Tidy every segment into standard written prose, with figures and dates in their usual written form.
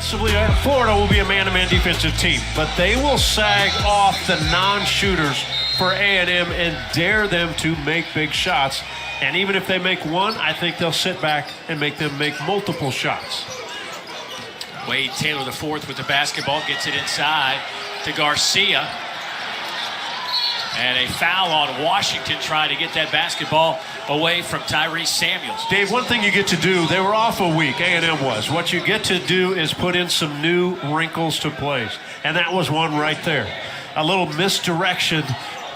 Defensively, Florida will be a man-to-man defensive team, but they will sag off the non-shooters for A&M and dare them to make big shots. And even if they make one, I think they'll sit back and make them make multiple shots. Wade Taylor, the fourth, with the basketball, gets it inside to Garcia. And a foul on Washington trying to get that basketball away from Tyrese Samuels. Dave, one thing you get to do, they were off a week, A&M was. What you get to do is put in some new wrinkles to plays. And that was one right there. A little misdirection.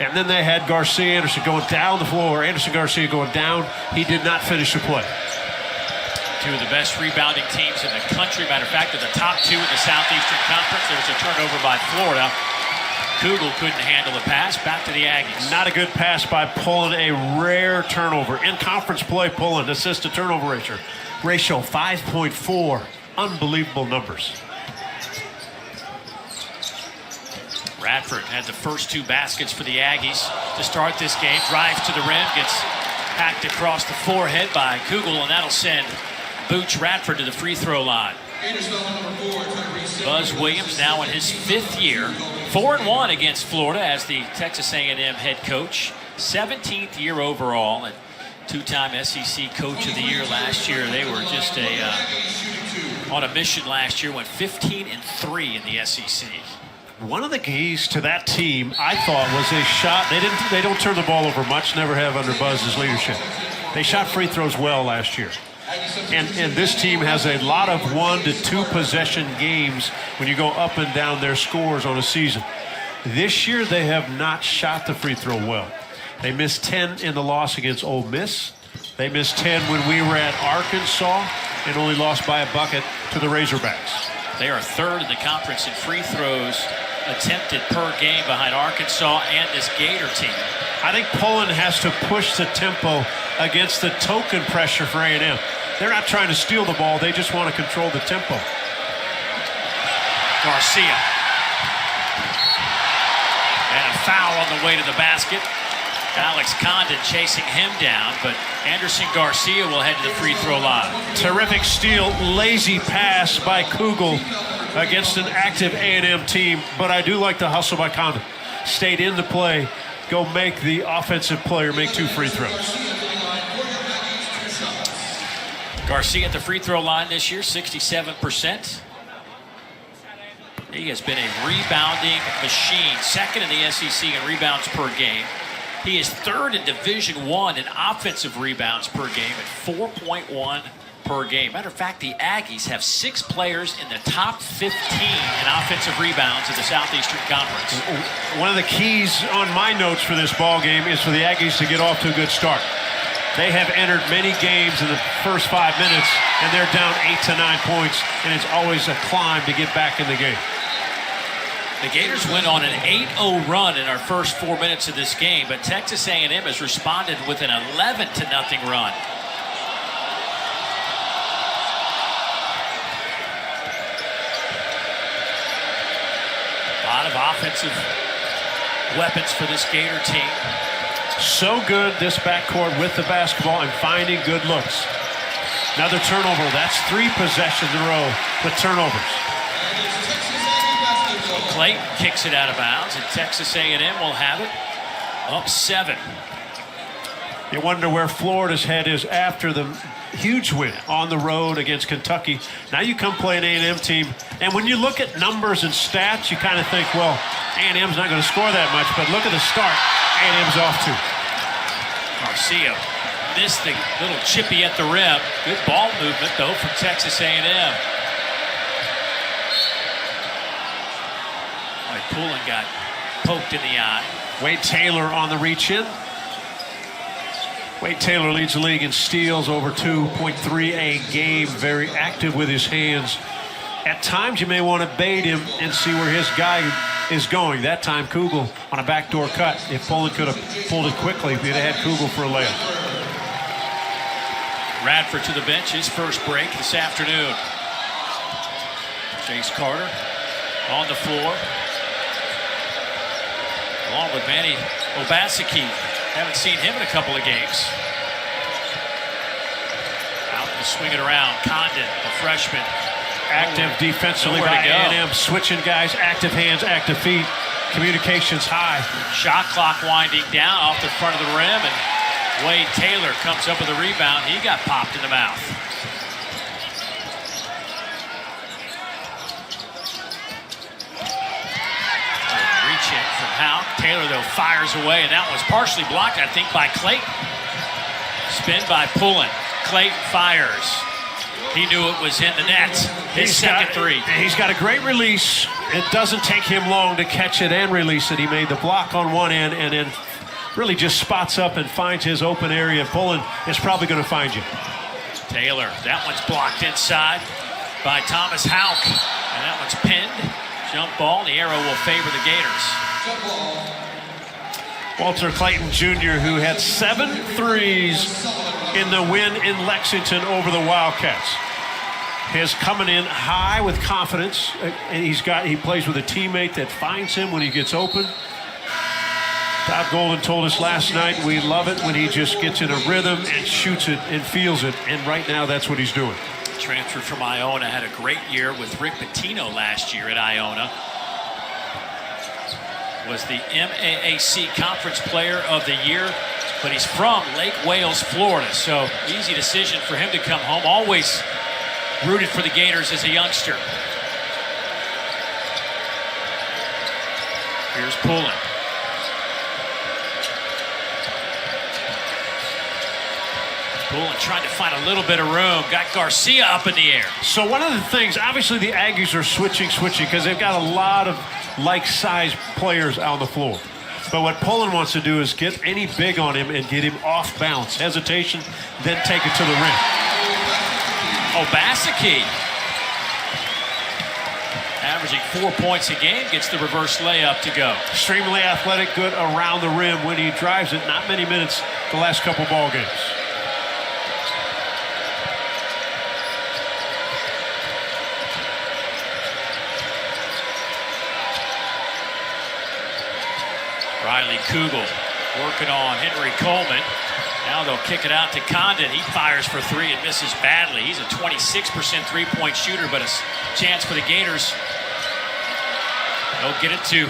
And then they had Garcia Anderson going down the floor. Anderson Garcia going down. He did not finish the play. Two of the best rebounding teams in the country. Matter of fact, they're the top two in the Southeastern Conference. There's a turnover by Florida. Kugel couldn't handle the pass. Back to the Aggies. Not a good pass by Pullen. A rare turnover. In conference play, Pullen, assist to turnover ratio 5.4. Unbelievable numbers. Radford had the first two baskets for the Aggies to start this game. Drives to the rim, gets hacked across the forehead by Kugel, and that'll send Booch Radford to the free throw line. Buzz Williams now in his fifth year, 4-1 against Florida as the Texas A&M head coach, 17th year overall, and two-time SEC Coach of the Year last year. They were just on a mission last year, went 15-3 in the SEC. One of the keys to that team, I thought, was a shot. They don't turn the ball over much, never have under Buzz's leadership. They shot free throws well last year. And this team has a lot of 1 to 2 possession games when you go up and down their scores on a season. This year, they have not shot the free throw well. They missed 10 in the loss against Ole Miss. They missed 10 when we were at Arkansas and only lost by a bucket to the Razorbacks. They are third in the conference in free throws attempted per game behind Arkansas and this Gator team. I think Pullen has to push the tempo against the token pressure for A&M. They're not trying to steal the ball. They just want to control the tempo. Garcia. And a foul on the way to the basket. Alex Condon chasing him down, but Anderson Garcia will head to the free throw line. Terrific steal, lazy pass by Kugel against an active A&M team, but I do like the hustle by Condon. Stayed in the play, go make the offensive player make 2 free throws. Garcia at the free throw line this year, 67%. He has been a rebounding machine, second in the SEC in rebounds per game. He is third in Division I in offensive rebounds per game at 4.1 per game. Matter of fact, the Aggies have 6 players in the top 15 in offensive rebounds in the Southeastern Conference. One of the keys on my notes for this ball game is for the Aggies to get off to a good start. They have entered many games in the first 5 minutes, and they're down 8 to 9 points, and it's always a climb to get back in the game. The Gators went on an 8-0 run in our first 4 minutes of this game, but Texas A&M has responded with an 11-0 run. A lot of offensive weapons for this Gator team. So good, this backcourt with the basketball and finding good looks. Another turnover. That's 3 possessions in a row with turnovers. Clayton kicks it out of bounds, and Texas A&M will have it up 7. You wonder where Florida's head is after the huge win on the road against Kentucky. Now you come play an A&M team, and when you look at numbers and stats, you kind of think, well, A&M's not going to score that much, but look at the start A&M's off to. Garcia missed the little chippy at the rim. Good ball movement, though, from Texas A&M. Pullen got poked in the eye. Wade Taylor on the reach in. Wade Taylor leads the league in steals, over 2.3 a game. Very active with his hands. At times you may want to bait him and see where his guy is going. That time Kugel on a backdoor cut. If Pullen could have pulled it quickly, he'd have had Kugel for a layup. Radford to the bench, his first break this afternoon. Chase Carter on the floor, along with Manny Obaseki. Haven't seen him in a couple of games. Out to swing it around. Condon, the freshman, Active defensively by A&M, switching guys, active hands, active feet, communications high. Shot clock winding down off the front of the rim, and Wade Taylor comes up with a rebound. He got popped in the mouth. Reach in from Howe. Taylor, though, fires away, and that was partially blocked, I think, by Clayton. Spin by Pullen. Clayton fires. He knew it was in the net. His second three. He's got a great release. It doesn't take him long to catch it and release it. He made the block on one end and then really just spots up and finds his open area. Pullen is probably going to find you. Taylor, that one's blocked inside by Thomas Houck. And that one's pinned. Jump ball, and the arrow will favor the Gators. Walter Clayton Jr., who had 7 threes in the win in Lexington over the Wildcats, is coming in high with confidence, and he plays with a teammate that finds him when he gets open. Todd Golden told us last night, we love it when he just gets in a rhythm and shoots it and feels it, and right now that's what he's doing. Transferred from Iona, had a great year with Rick Pitino last year at Iona. Was the MAAC Conference Player of the Year, but he's from Lake Wales, Florida, so easy decision for him to come home. Always rooted for the Gators as a youngster. Here's Pullen. Pullen trying to find a little bit of room. Got Garcia up in the air. So one of the things, obviously the Aggies are switching because they've got a lot of like-sized players on the floor. But what Pullen wants to do is get any big on him and get him off balance. Hesitation, then take it to the rim. Obaseki, averaging 4 points a game, gets the reverse layup to go. Extremely athletic, good around the rim when he drives it. Not many minutes the last couple ball games. Riley Kugel working on Henry Coleman. Now they'll kick it out to Condon. He fires for three and misses badly. He's a 26% three-point shooter, but a chance for the Gators. They'll get it to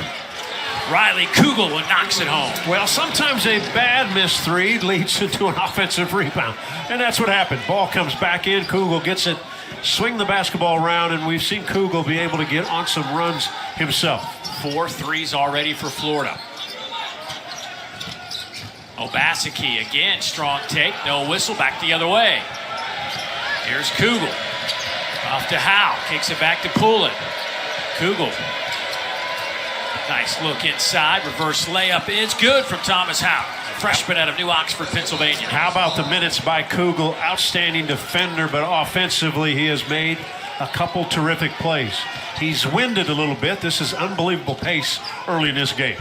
Riley Kugel, who knocks it home. Well, sometimes a bad missed three leads into an offensive rebound, and that's what happened. Ball comes back in. Kugel gets it, swing the basketball around, and we've seen Kugel be able to get on some runs himself. 4 threes already for Florida. Obaseki again, strong take, no whistle, back the other way. Here's Kugel. Off to Howe, kicks it back to Pullen. Kugel. Nice look inside, reverse layup is good from Thomas Howe, a freshman out of New Oxford, Pennsylvania. How about the minutes by Kugel? Outstanding defender, but offensively he has made a couple terrific plays. He's winded a little bit. This is unbelievable pace early in this game.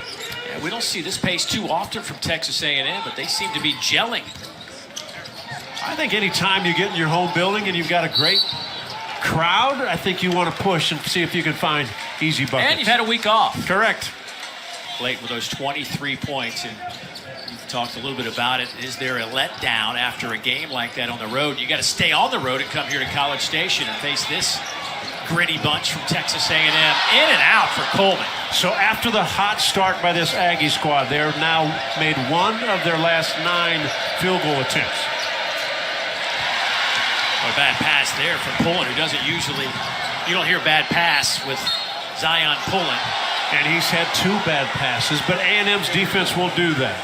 Yeah, we don't see this pace too often from Texas A&M, but they seem to be gelling. I think anytime you get in your home building and you've got a great crowd, I think you want to push and see if you can find easy buckets. And you've had a week off. Correct. Late with those 23 points, and you've talked a little bit about it. Is there a letdown after a game like that on the road? You got to stay on the road and come here to College Station and face this gritty bunch from Texas A&M. In and out for Coleman. So after the hot start by this Aggie squad, they're now made one of their last 9 field goal attempts. A bad pass there from Pullen, who doesn't usually, you don't hear bad pass with Zion Pullen. And he's had 2 bad passes, but A&M's defense will do that.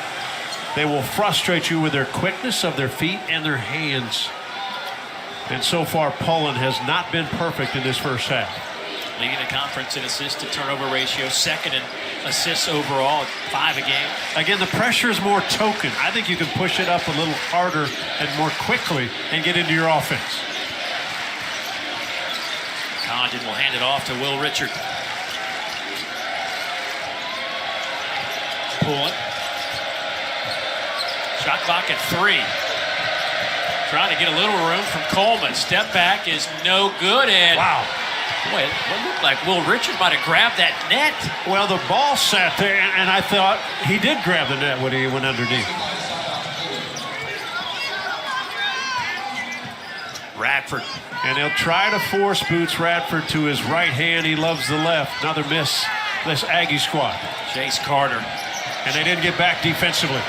They will frustrate you with their quickness of their feet and their hands. And so far, Pullen has not been perfect in this first half. Leading the conference in assist to turnover ratio, second in assists overall, 5 a game. Again, the pressure is more token. I think you can push it up a little harder and more quickly and get into your offense. Condon will hand it off to Will Richard. Pullen. Shot clock at 3. Trying to get a little room from Coleman. Step back is no good. And wow. Boy, it looked like Will Richard might have grabbed that net. Well, the ball sat there, and I thought he did grab the net when he went underneath. Radford. And they'll try to force Boots Radford to his right hand. He loves the left. Another miss, this Aggie squad. Jace Carter. And they didn't get back defensively.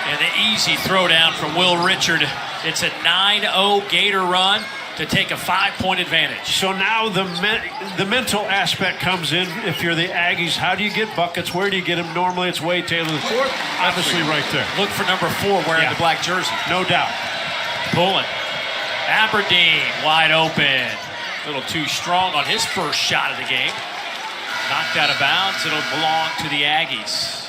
And the easy throwdown from Will Richard. It's a 9-0 Gator run to take a 5-point advantage. So now the mental aspect comes in. If you're the Aggies, how do you get buckets? Where do you get them? Normally it's Wade Taylor the fourth. Obviously right there. Look for number 4 wearing the black jersey. No doubt. Pulling. Aberdeen wide open. A little too strong on his first shot of the game. Knocked out of bounds. It'll belong to the Aggies.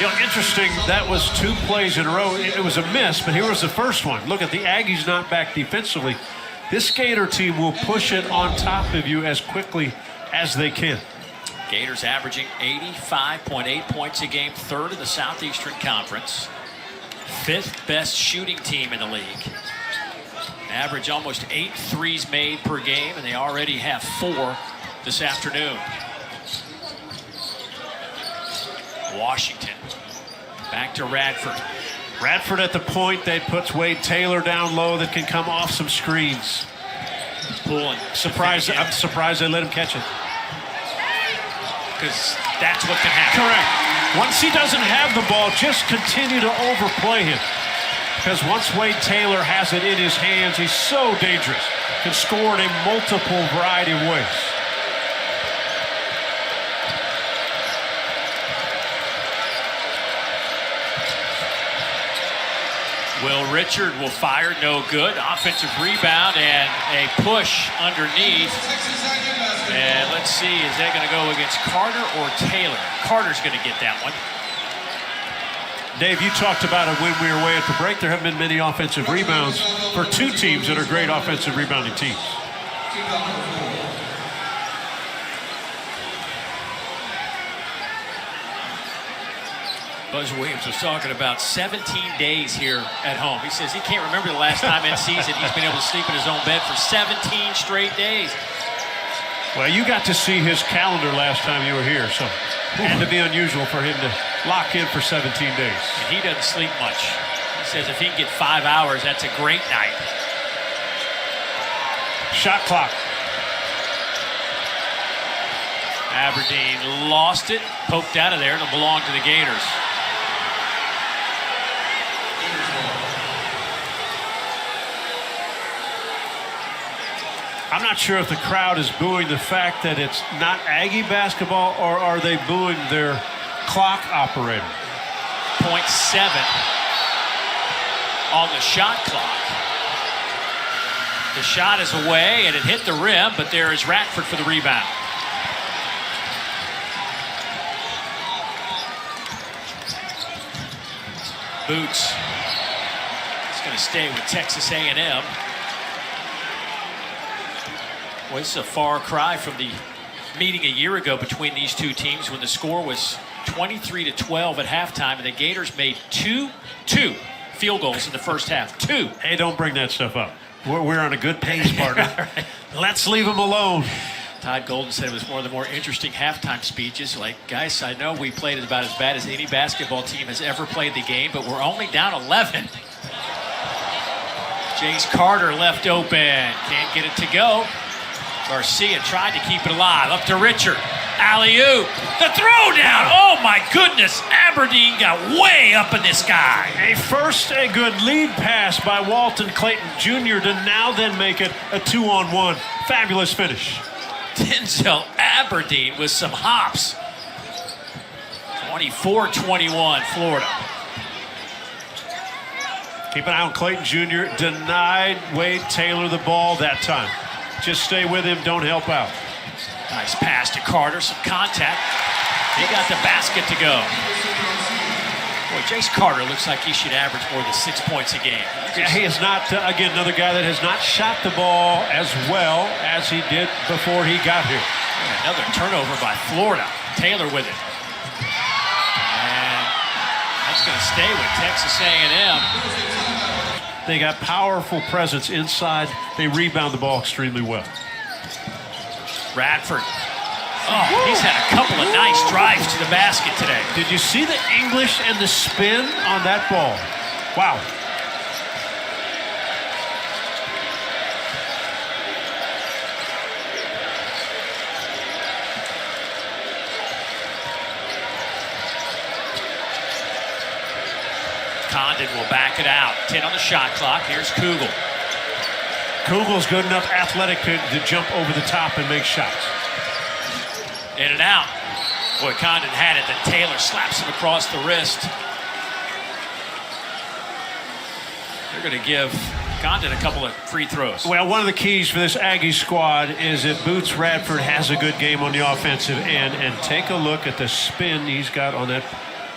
You know, interesting, that was 2 plays in a row. It was a miss, but here was the first one. Look at the Aggies not back defensively. This Gator team will push it on top of you as quickly as they can. Gators averaging 85.8 points a game, 3rd in the Southeastern Conference. 5th best shooting team in the league. Average almost 8 threes made per game, and they already have 4 this afternoon. Washington. Back to Radford. Radford at the point. That puts Wade Taylor down low that can come off some screens. Pulling. I'm surprised they let him catch it. Because that's what can happen. Correct. Once he doesn't have the ball, just continue to overplay him. Because once Wade Taylor has it in his hands, he's so dangerous. Can score in a multiple variety of ways. Will Richard will fire, no good. Offensive rebound and a push underneath. And let's see, is that going to go against Carter or Taylor? Carter's going to get that one. Dave, you talked about it when we were away at the break. There haven't been many offensive rebounds for 2 teams that are great offensive rebounding teams. Buzz Williams was talking about 17 days here at home. He says he can't remember the last time in season he's been able to sleep in his own bed for 17 straight days. Well, you got to see his calendar last time you were here, so it had to be unusual for him to lock in for 17 days. And he doesn't sleep much. He says if he can get 5 hours, that's a great night. Shot clock. Aberdeen lost it, poked out of there, and it'll belong to the Gators. I'm not sure if the crowd is booing the fact that it's not Aggie basketball, or are they booing their clock operator? 0.7 on the shot clock. The shot is away, and it hit the rim, but there is Radford for the rebound. Boots. It's going to stay with Texas A&M. Well, this is a far cry from the meeting a year ago between these 2 teams when the score was 23-12 at halftime, and the Gators made two field goals in the first half. 2. Hey, don't bring that stuff up. We're on a good pace, partner. Right. Let's leave them alone. Todd Golden said it was one of the more interesting halftime speeches. Like, guys, I know we played about as bad as any basketball team has ever played the game, but we're only down 11. Jace Carter left open. Can't get it to go. Garcia tried to keep it alive. Up to Richard. Alley-oop. The throwdown. Oh, my goodness. Aberdeen got way up in the sky. A good lead pass by Walton Clayton Jr. to now then make it a 2-on-1. Fabulous finish. Denzel Aberdeen with some hops. 24-21, Florida. Keep an eye on Clayton Jr. Denied Wade Taylor the ball that time. Just stay with him, don't help out. Nice pass to Carter, some contact. He got the basket to go. Boy, Jace Carter looks like he should average more than 6 points a game. Yeah, he is not, again, another guy that has not shot the ball as well as he did before he got here. And another turnover by Florida. Taylor with it. And that's going to stay with Texas A&M. They got powerful presence inside. They rebound the ball extremely well. Radford. Oh, he's had a couple of nice drives to the basket today. Did you see the English and the spin on that ball? Wow. will back it out. 10 on the shot clock. Here's Kugel. Kugel's good enough athletic to jump over the top and make shots. In and out. Boy, Condon had it. Then Taylor slaps him across the wrist. They're going to give Condon a couple of free throws. Well, one of the keys for this Aggie squad is that Boots Radford has a good game on the offensive end. And take a look at the spin he's got on that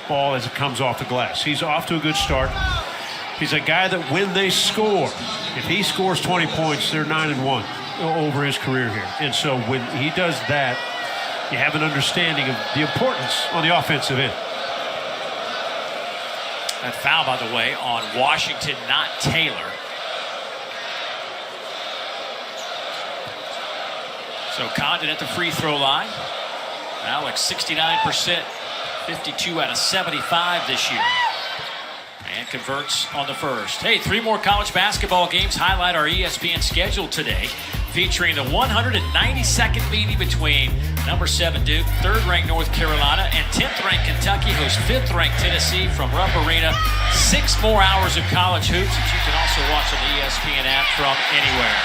ball as it comes off the glass. He's off to a good start. He's a guy that when they score, if he scores 20 points, they're 9-1 over his career here. And so when he does that, you have an understanding of the importance on the offensive end. That foul, by the way, on Washington, not Taylor. So Condon at the free throw line. Alex, 69%, 52 out of 75 this year. And converts on the first. Hey, 3 more college basketball games highlight our ESPN schedule today, featuring the 192nd meeting between number 7 Duke, 3rd-ranked North Carolina, and 10th-ranked Kentucky hosts 5th-ranked Tennessee from Rupp Arena. 6 more hours of college hoops that you can also watch on the ESPN app from anywhere.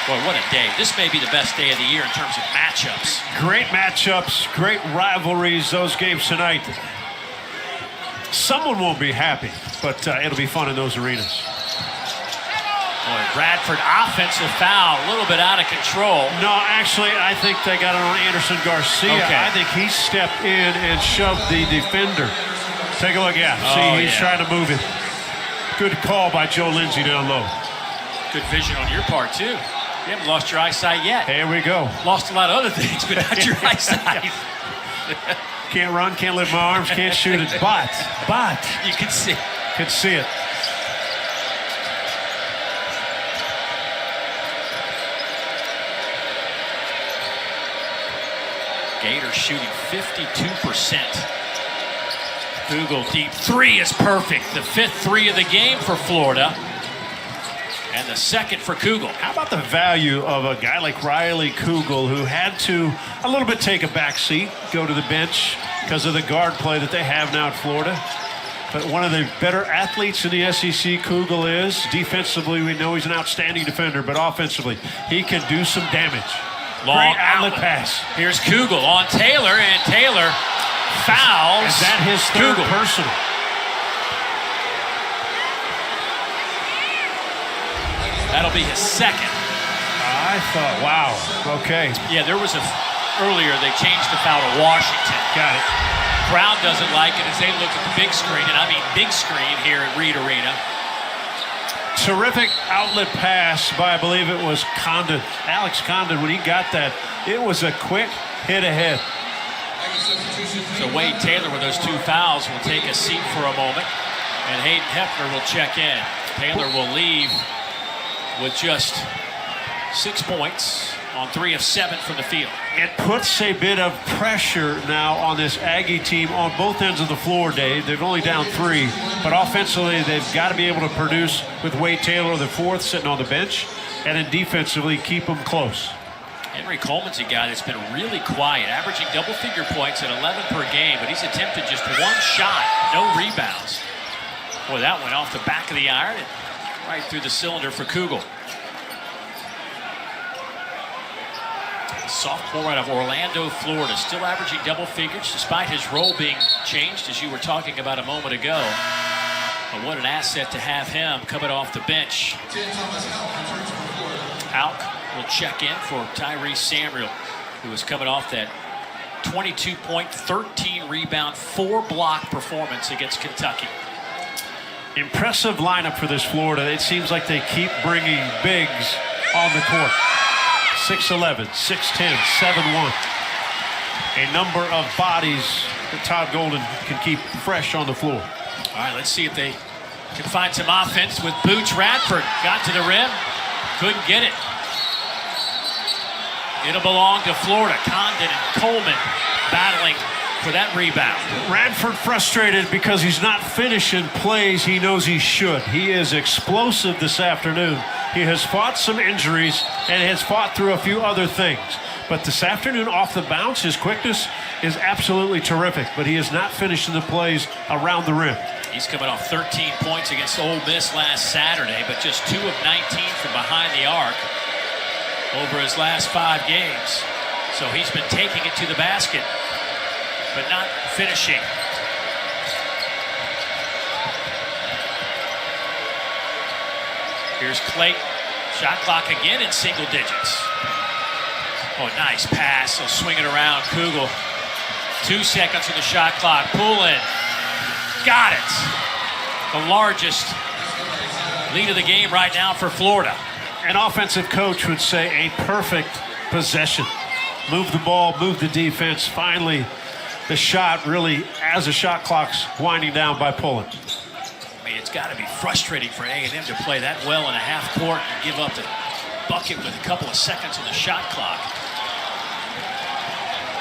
Boy, what a day. This may be the best day of the year in terms of matchups. Great matchups, great rivalries, those games tonight. Someone won't be happy, but it'll be fun in those arenas. Boy, Bradford offensive foul, a little bit out of control. No, actually, I think they got it on Anderson Garcia. Okay. I think he stepped in and shoved the defender. Take a look, he's trying to move it. Good call by Joe Lindsay down low. Good vision on your part, too. You haven't lost your eyesight yet. Here we go. Lost a lot of other things, but not your eyesight. Can't run, can't lift my arms, can't shoot it, but. You can see. Could see it. Gators shooting 52%. Kugel deep 3 is perfect. The 5th 3 of the game for Florida. And the 2nd for Kugel. How about the value of a guy like Riley Kugel, who had to a little bit take a back seat, go to the bench because of the guard play that they have now at Florida. But one of the better athletes in the SEC, Kugel is. Defensively, we know he's an outstanding defender, but offensively, he can do some damage. Long Great outlet pass. Here's Kugel on Taylor, and Taylor fouls. Is that his third Kugel. personal? That'll be his 2nd. I thought, wow, okay. Yeah, there was earlier they changed the foul to Washington. Got it. Crowd doesn't like it as they look at the big screen, and I mean big screen here at Reed Arena. Terrific outlet pass by, I believe it was Condon. Alex Condon, when he got that, it was a quick hit ahead. So Wade Taylor with those 2 fouls will take a seat for a moment, and Hayden Hefner will check in. Taylor will leave with just 6 points on 3 of 7 from the field. It puts a bit of pressure now on this Aggie team on both ends of the floor, Dave. They've only down 3, but offensively they've got to be able to produce with Wade Taylor, the 4th, sitting on the bench, and then defensively keep them close. Henry Coleman's a guy that's been really quiet, averaging double-figure points at 11 per game, but he's attempted just 1 shot, no rebounds. Boy, that went off the back of the iron and right through the cylinder for Kugel. Sophomore out of Orlando, Florida, still averaging double figures despite his role being changed, as you were talking about a moment ago. But what an asset to have him coming off the bench. Alk will check in for Tyrese Samuel, who is coming off that 22-point, 13-rebound, 4-block performance against Kentucky. Impressive lineup for this Florida. It seems like they keep bringing bigs on the court. 6'11", 6'10", 7'1". A number of bodies that Todd Golden can keep fresh on the floor. All right, let's see if they can find some offense with Boots Radford. Got to the rim, couldn't get it. It'll belong to Florida. Condon and Coleman battling for that rebound. Radford frustrated because he's not finishing plays he knows he should. He is explosive this afternoon. He has fought some injuries and has fought through a few other things. But this afternoon off the bounce, his quickness is absolutely terrific, but he is not finishing the plays around the rim. He's coming off 13 points against Ole Miss last Saturday, but just 2 of 19 from behind the arc over his last 5 games. So he's been taking it to the basket, but not finishing. Here's Clayton. Shot clock again in single digits. Oh, nice pass. He'll swing it around. Kugel. 2 seconds on the shot clock. Pull in. Got it. The largest lead of the game right now for Florida. An offensive coach would say a perfect possession. Move the ball, move the defense. Finally, the shot really, as the shot clock's winding down by pulling. I mean, it's got to be frustrating for A&M to play that well in a half court and give up the bucket with a couple of seconds on the shot clock.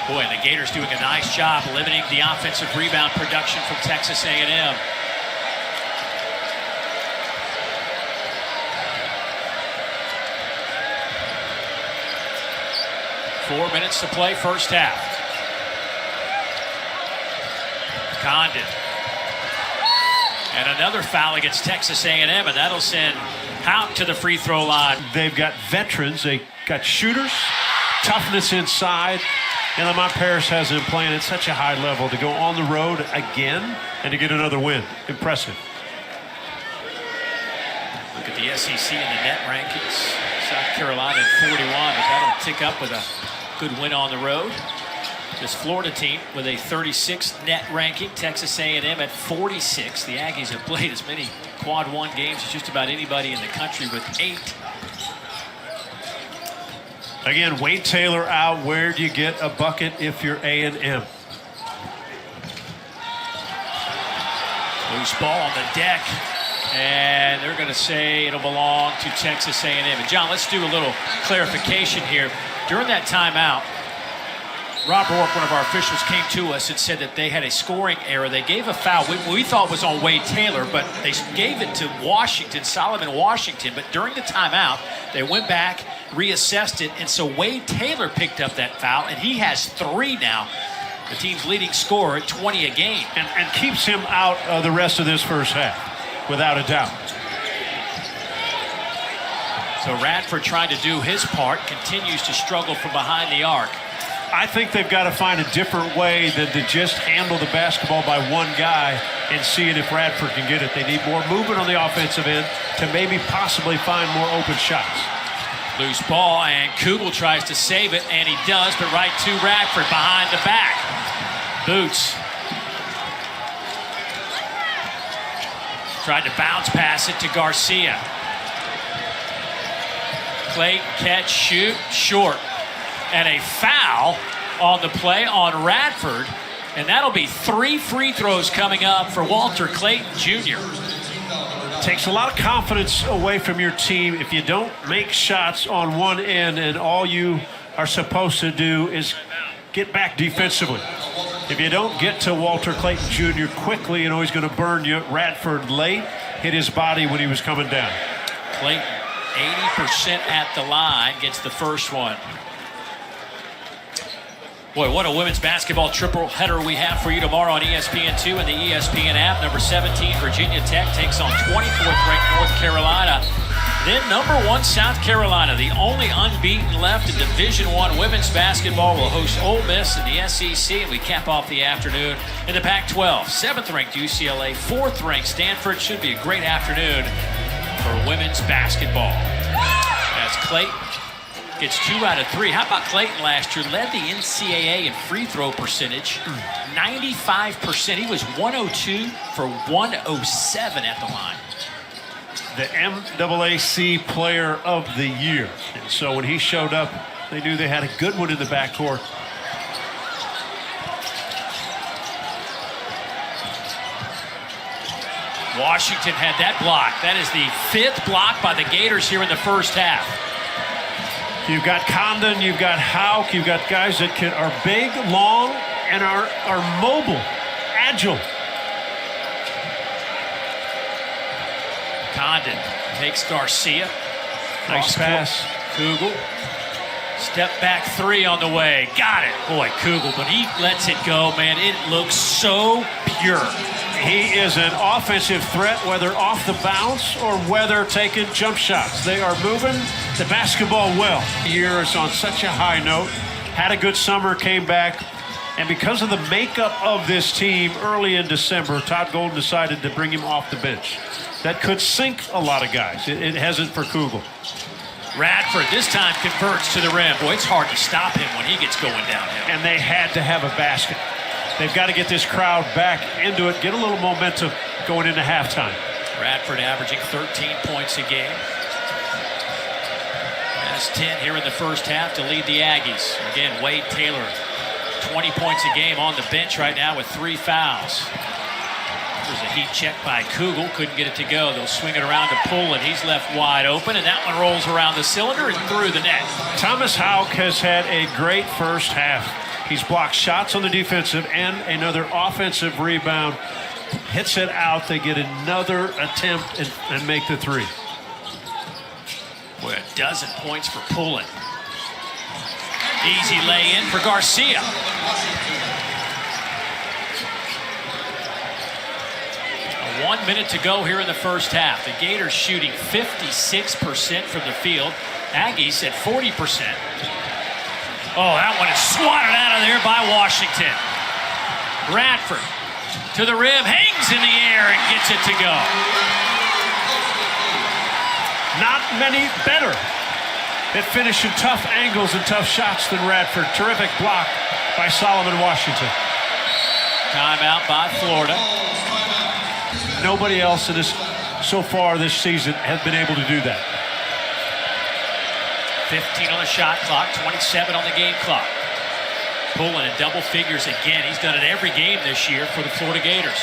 Boy, and the Gators doing a nice job limiting the offensive rebound production from Texas A&M. Four minutes to play, first half. Condon. And another foul against Texas A&M, and that'll send Houck to the free throw line. They've got veterans. They got shooters, toughness inside. And Lamont Paris has them playing at such a high level to go on the road again and to get another win. Impressive. Look at the SEC and the net rankings. South Carolina at 41, but that'll tick up with a good win on the road. This Florida team with a 36 net ranking. Texas A&M at 46. The Aggies have played as many quad 1 games as just about anybody in the country with 8. Again, Wade Taylor out. Where do you get a bucket if you're A&M? Loose ball on the deck. And they're going to say it'll belong to Texas A&M. And John, let's do a little clarification here. During that timeout, Rob Rourke, one of our officials, came to us and said that they had a scoring error. They gave a foul we thought was on Wade Taylor, but they gave it to Washington, Solomon Washington. But during the timeout, they went back, reassessed it, and so Wade Taylor picked up that foul, and he has 3 now. The team's leading scorer at 20 a game. And keeps him out of the rest of this first half, without a doubt. So Radford trying to do his part, continues to struggle from behind the arc. I think they've got to find a different way than to just handle the basketball by one guy and see if Radford can get it. They need more movement on the offensive end to maybe possibly find more open shots. Loose ball, and Kugel tries to save it, and he does, but right to Radford behind the back. Boots. Tried to bounce pass it to Garcia. Clayton, catch, shoot, short. And a foul on the play on Radford. And that'll be 3 free throws coming up for Walter Clayton Jr. Takes a lot of confidence away from your team if you don't make shots on one end and all you are supposed to do is get back defensively. If you don't get to Walter Clayton Jr. quickly, you know he's going to burn you. Radford late, hit his body when he was coming down. Clayton, 80% at the line, gets the first one. Boy, what a women's basketball triple header we have for you tomorrow on ESPN2 and the ESPN app. Number 17, Virginia Tech takes on 24th ranked North Carolina. Then number 1, South Carolina, the only unbeaten left in Division I women's basketball, will host Ole Miss in the SEC, and we cap off the afternoon in the Pac-12. 7th ranked UCLA, 4th ranked Stanford. Should be a great afternoon for women's basketball. As Clayton gets 2 out of 3. How about Clayton last year? Led the NCAA in free throw percentage, 95%. He was 102 for 107 at the line. The MAAC Player of the Year. And so when he showed up, they knew they had a good one in the backcourt. Washington had that block. That is the 5th block by the Gators here in the first half. You've got Condon, you've got Houck, you've got guys that are big, long, and are mobile, agile. Condon takes Garcia. Nice pass. Kugel. Step back three on the way. Got it. Boy, Kugel, when he lets it go, man, it looks so pure. He is an offensive threat, whether off the bounce or whether taking jump shots. They are moving the basketball well. Here is on such a high note. Had a good summer, came back. And because of the makeup of this team early in December, Todd Golden decided to bring him off the bench. That could sink a lot of guys. It hasn't for Kugel. Radford this time converts to the rim. Boy, it's hard to stop him when he gets going downhill. And they had to have a basket. They've got to get this crowd back into it, get a little momentum going into halftime. Radford averaging 13 points a game. Has 10 here in the first half to lead the Aggies. Again, Wade Taylor, 20 points a game on the bench right now with 3 fouls. There's a heat check by Kugel. Couldn't get it to go. They'll swing it around to pull, and he's left wide open, and that one rolls around the cylinder and through the net. Thomas Houck has had a great first half. He's blocked shots on the defensive and another offensive rebound. Hits it out. They get another attempt and make the three. Boy, a dozen points for Pullen. Easy lay-in for Garcia. 1 minute to go here in the first half. The Gators shooting 56% from the field. Aggies at 40%. Oh, that one is swatted out of there by Washington. Radford to the rim, hangs in the air and gets it to go. Not many better at finishing tough angles and tough shots than Radford. Terrific block by Solomon Washington. Timeout by Florida. Nobody else in this so far this season has been able to do that. 15 on the shot clock, 27 on the game clock. Pulling in double figures again. He's done it every game this year for the Florida Gators.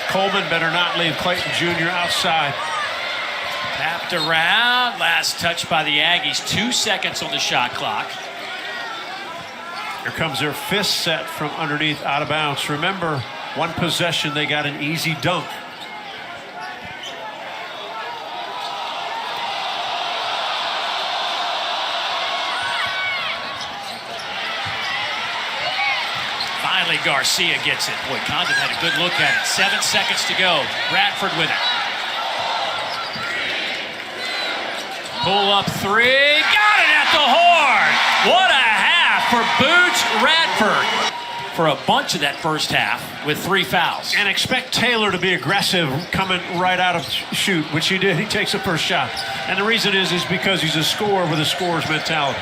Coleman better not leave Clayton Jr. outside. Tapped around. Last touch by the Aggies. 2 seconds on the shot clock. Here comes their fifth set from underneath out of bounds. Remember, one possession, they got an easy dunk. Finally, Garcia gets it. Boy, Condon had a good look at it. 7 seconds to go. Radford with it. Pull up three. Got it at the horn. What a half for Boots Radford. For a bunch of that first half with 3 fouls. And expect Taylor to be aggressive coming right out of shoot, which he did. He takes the first shot. And the reason is because he's a scorer with a scorer's mentality.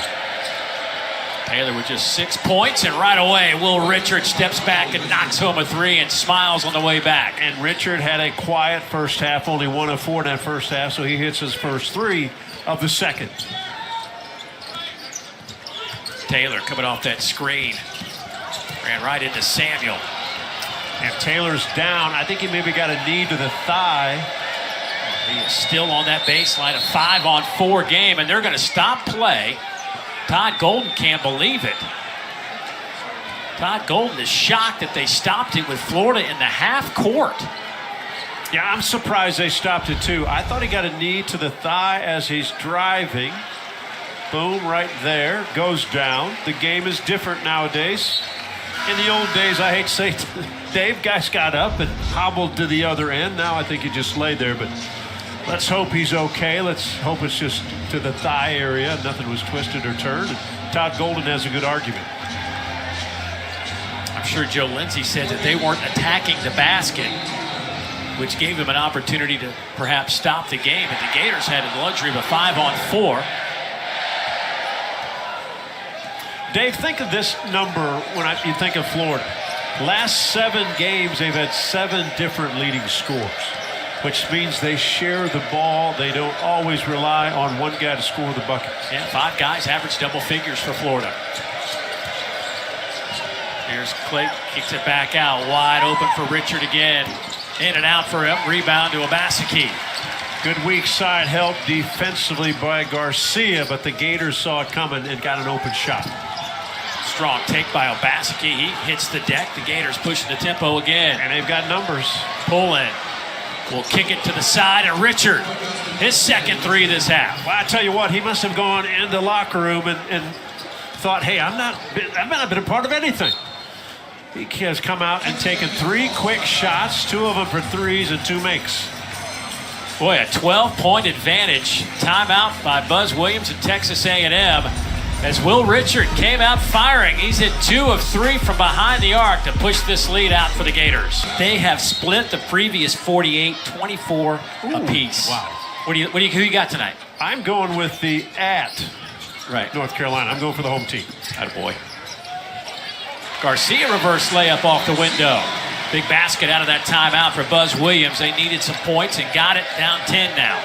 Taylor with just 6 points, and right away, Will Richard steps back and knocks home a 3 and smiles on the way back. And Richard had a quiet first half, only 1 of 4 in that first half, so he hits his first 3 of the second. Taylor coming off that screen. Ran right into Samuel. And Taylor's down. I think he maybe got a knee to the thigh. He is still on that baseline, a 5-on-4 game, and they're going to stop play. Todd Golden can't believe it. Todd Golden is shocked that they stopped it with Florida in the half court. Yeah, I'm surprised they stopped it too. I thought he got a knee to the thigh as he's driving. Boom, right there. Goes down. The game is different nowadays. In the old days, I hate to say it, Dave, guys got up and hobbled to the other end. Now I think he just laid there, but let's hope he's okay. Let's hope it's just to the thigh area. Nothing was twisted or turned. And Todd Golden has a good argument. I'm sure Joe Lindsay said that they weren't attacking the basket, which gave them an opportunity to perhaps stop the game. But the Gators had the luxury of a 5-on-4. Dave, think of this number when you think of Florida. Last 7 games, they've had 7 different leading scorers, which means they share the ball. They don't always rely on one guy to score the bucket. Yeah, 5 guys average double figures for Florida. Here's Clayton, kicks it back out, wide open for Richard again. In and out for him, rebound to Obaseki. Good weak side help defensively by Garcia, but the Gators saw it coming and got an open shot. Strong take by Obaseki. He hits the deck. The Gators pushing the tempo again. And they've got numbers. Pulling. Will kick it to the side, and Richard His second three this half. Well, I tell you what, he must have gone in the locker room and thought, hey, I've not been a part of anything. He has come out and taken 3 quick shots, 2 of them for threes and 2 makes. Boy, a 12-point advantage. Timeout by Buzz Williams at Texas A&M as Will Richard came out firing. He's hit 2 of 3 from behind the arc to push this lead out for the Gators. They have split the previous 48-24 apiece. Wow. Who you got tonight? I'm going with the North Carolina. I'm going for the home team. Attaboy. Garcia reverse layup off the window. Big basket out of that timeout for Buzz Williams. They needed some points and got it, down 10 now.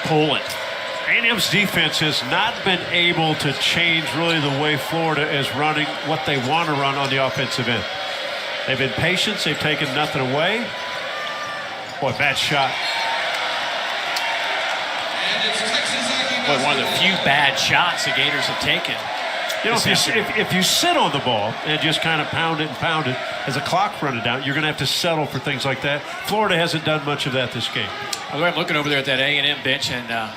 Poland. A&M's defense has not been able to change really the way Florida is running what they want to run on the offensive end. They've been patient. They've taken nothing away. Boy, bad shot. Boy, one of the few bad shots the Gators have taken. You know, if you sit on the ball and just kind of pound it as the clock running down, you're going to have to settle for things like that. Florida hasn't done much of that this game. By the way, I'm looking over there at that A&M bench, and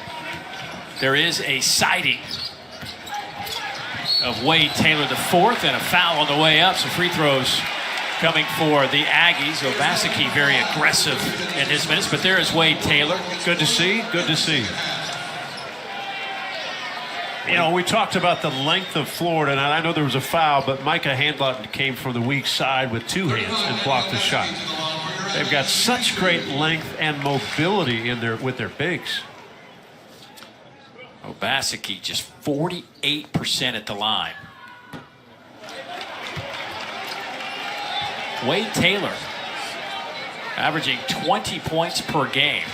there is a sighting of Wade Taylor IV and a foul on the way up. Some free throws coming for the Aggies. Obaseki very aggressive in his minutes, but there is Wade Taylor. Good to see. Good to see. You know, we talked about the length of Florida, and I know there was a foul, but Micah Handlott came from the weak side with 2 hands and blocked the shot. They've got such great length and mobility with their bigs. Obaseki just 48% at the line. Wade Taylor averaging 20 points per game.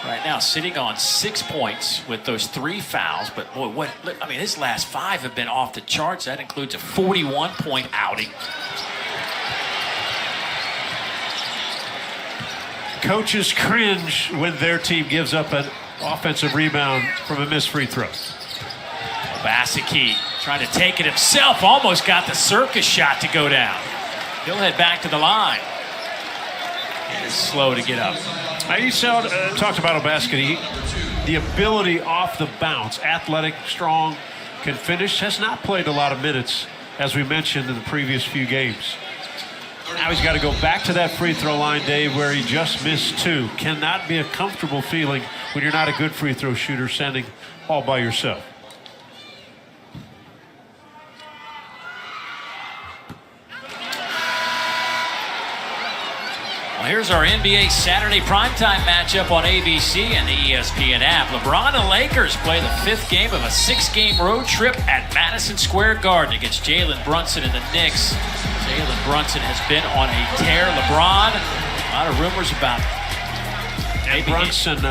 Right now, sitting on 6 points with those 3 fouls. But boy, his last 5 have been off the charts. That includes a 41-point outing. Coaches cringe when their team gives up an offensive rebound from a missed free throw. Obaseki trying to take it himself. Almost got the circus shot to go down. He'll head back to the line. It's slow to get up. You talked about Obaseki. The ability off the bounce, athletic, strong, can finish, has not played a lot of minutes, as we mentioned in the previous few games. Now he's got to go back to that free throw line, Dave, where he just missed 2. Cannot be a comfortable feeling when you're not a good free throw shooter sending all by yourself. Well, here's our NBA Saturday primetime matchup on ABC and the ESPN app. LeBron and Lakers play the 5th game of a 6-game road trip at Madison Square Garden against Jalen Brunson and the Knicks. Jalen Brunson has been on a tear. LeBron, a lot of rumors about Brunson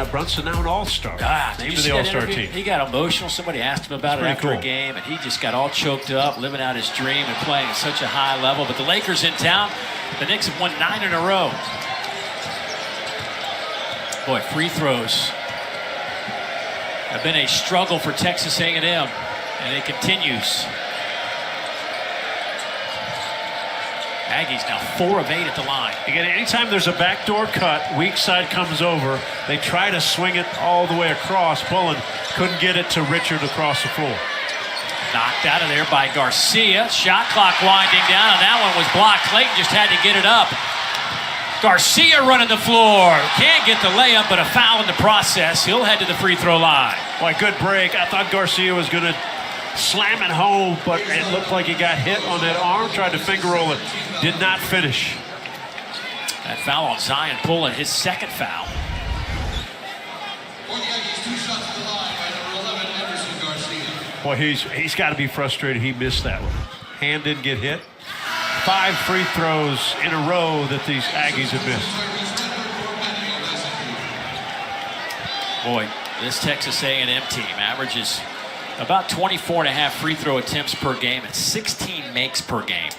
now an all-star. Maybe the all-star team. He got emotional. Somebody asked him about it after a game, and he just got all choked up, living out his dream and playing at such a high level. But the Lakers in town. The Knicks have won 9 in a row. Boy, free throws have been a struggle for Texas A&M, and it continues. Aggies now 4 of 8 at the line. Again, anytime there's a backdoor cut, weak side comes over, they try to swing it all the way across. Pullen couldn't get it to Richard across the floor. Knocked out of there by Garcia. Shot clock winding down, and that one was blocked. Clayton just had to get it up. Garcia running the floor. Can't get the layup, but a foul in the process. He'll head to the free throw line. Boy, good break. I thought Garcia was going to slam it home, but it looked like he got hit on that arm. Tried to finger roll it. Did not finish. That foul on Zion Pullen, his 2nd foul. Boy, he's got to be frustrated he missed that one. Hand didn't get hit. 5 free throws in a row that these Aggies have missed. Boy, this Texas A&M team averages about 24.5 free throw attempts per game and 16 makes per game.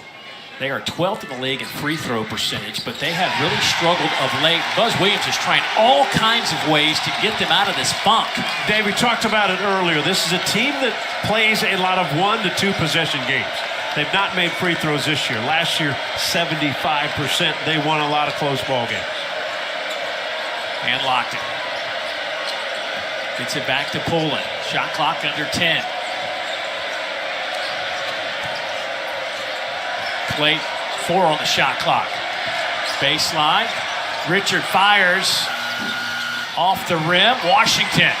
They are 12th in the league in free throw percentage, but they have really struggled of late. Buzz Williams is trying all kinds of ways to get them out of this funk. Dave, we talked about it earlier. This is a team that plays a lot of 1 to 2 possession games. They've not made free throws this year. Last year, 75%. They won a lot of close ball games. And locked it. Gets it back to Poland. Shot clock under 10. Clay, 4 on the shot clock. Baseline. Richard fires off the rim. Washington.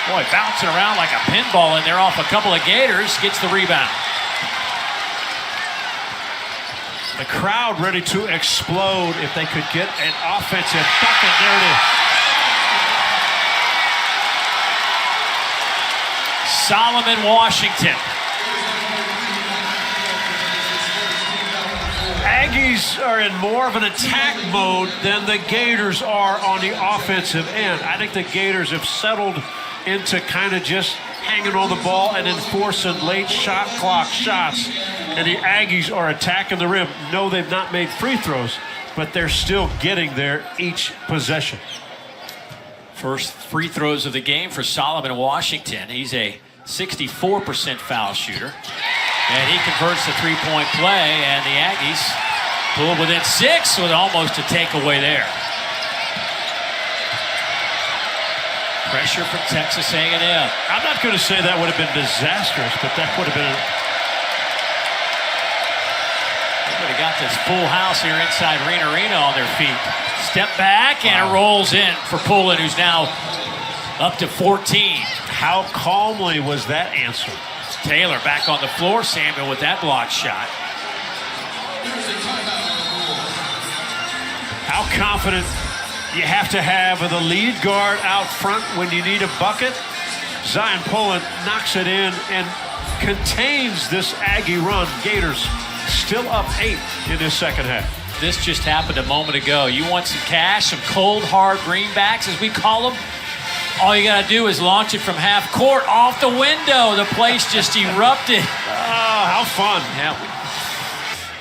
Boy, bouncing around like a pinball in there off a couple of Gators. Gets the rebound. The crowd ready to explode if they could get an offensive bucket. There it is. Solomon Washington. Aggies are in more of an attack mode than the Gators are on the offensive end. I think the Gators have settled into kind of just hanging on the ball and enforcing late shot clock shots. And the Aggies are attacking the rim. No, they've not made free throws, but they're still getting there each possession. First free throws of the game for Solomon Washington. He's a 64% foul shooter. And he converts the three-point play, and the Aggies pull within 6 with almost a takeaway there. Pressure from Texas A&M. I'm not going to say that would have been disastrous, but that would have been They would have got this full house here inside Arena on their feet. Step back, and it rolls in for Poland, who's now up to 14. How calmly was that answered? Taylor back on the floor. Samuel with that block shot. How confident you have to have with a lead guard out front when you need a bucket. Zion Poland knocks it in and contains this Aggie run. Gators still up 8 in this second half. This just happened a moment ago. You want some cash, some cold, hard greenbacks, as we call them? All you got to do is launch it from half court off the window. The place just erupted. Oh, how fun. Yeah.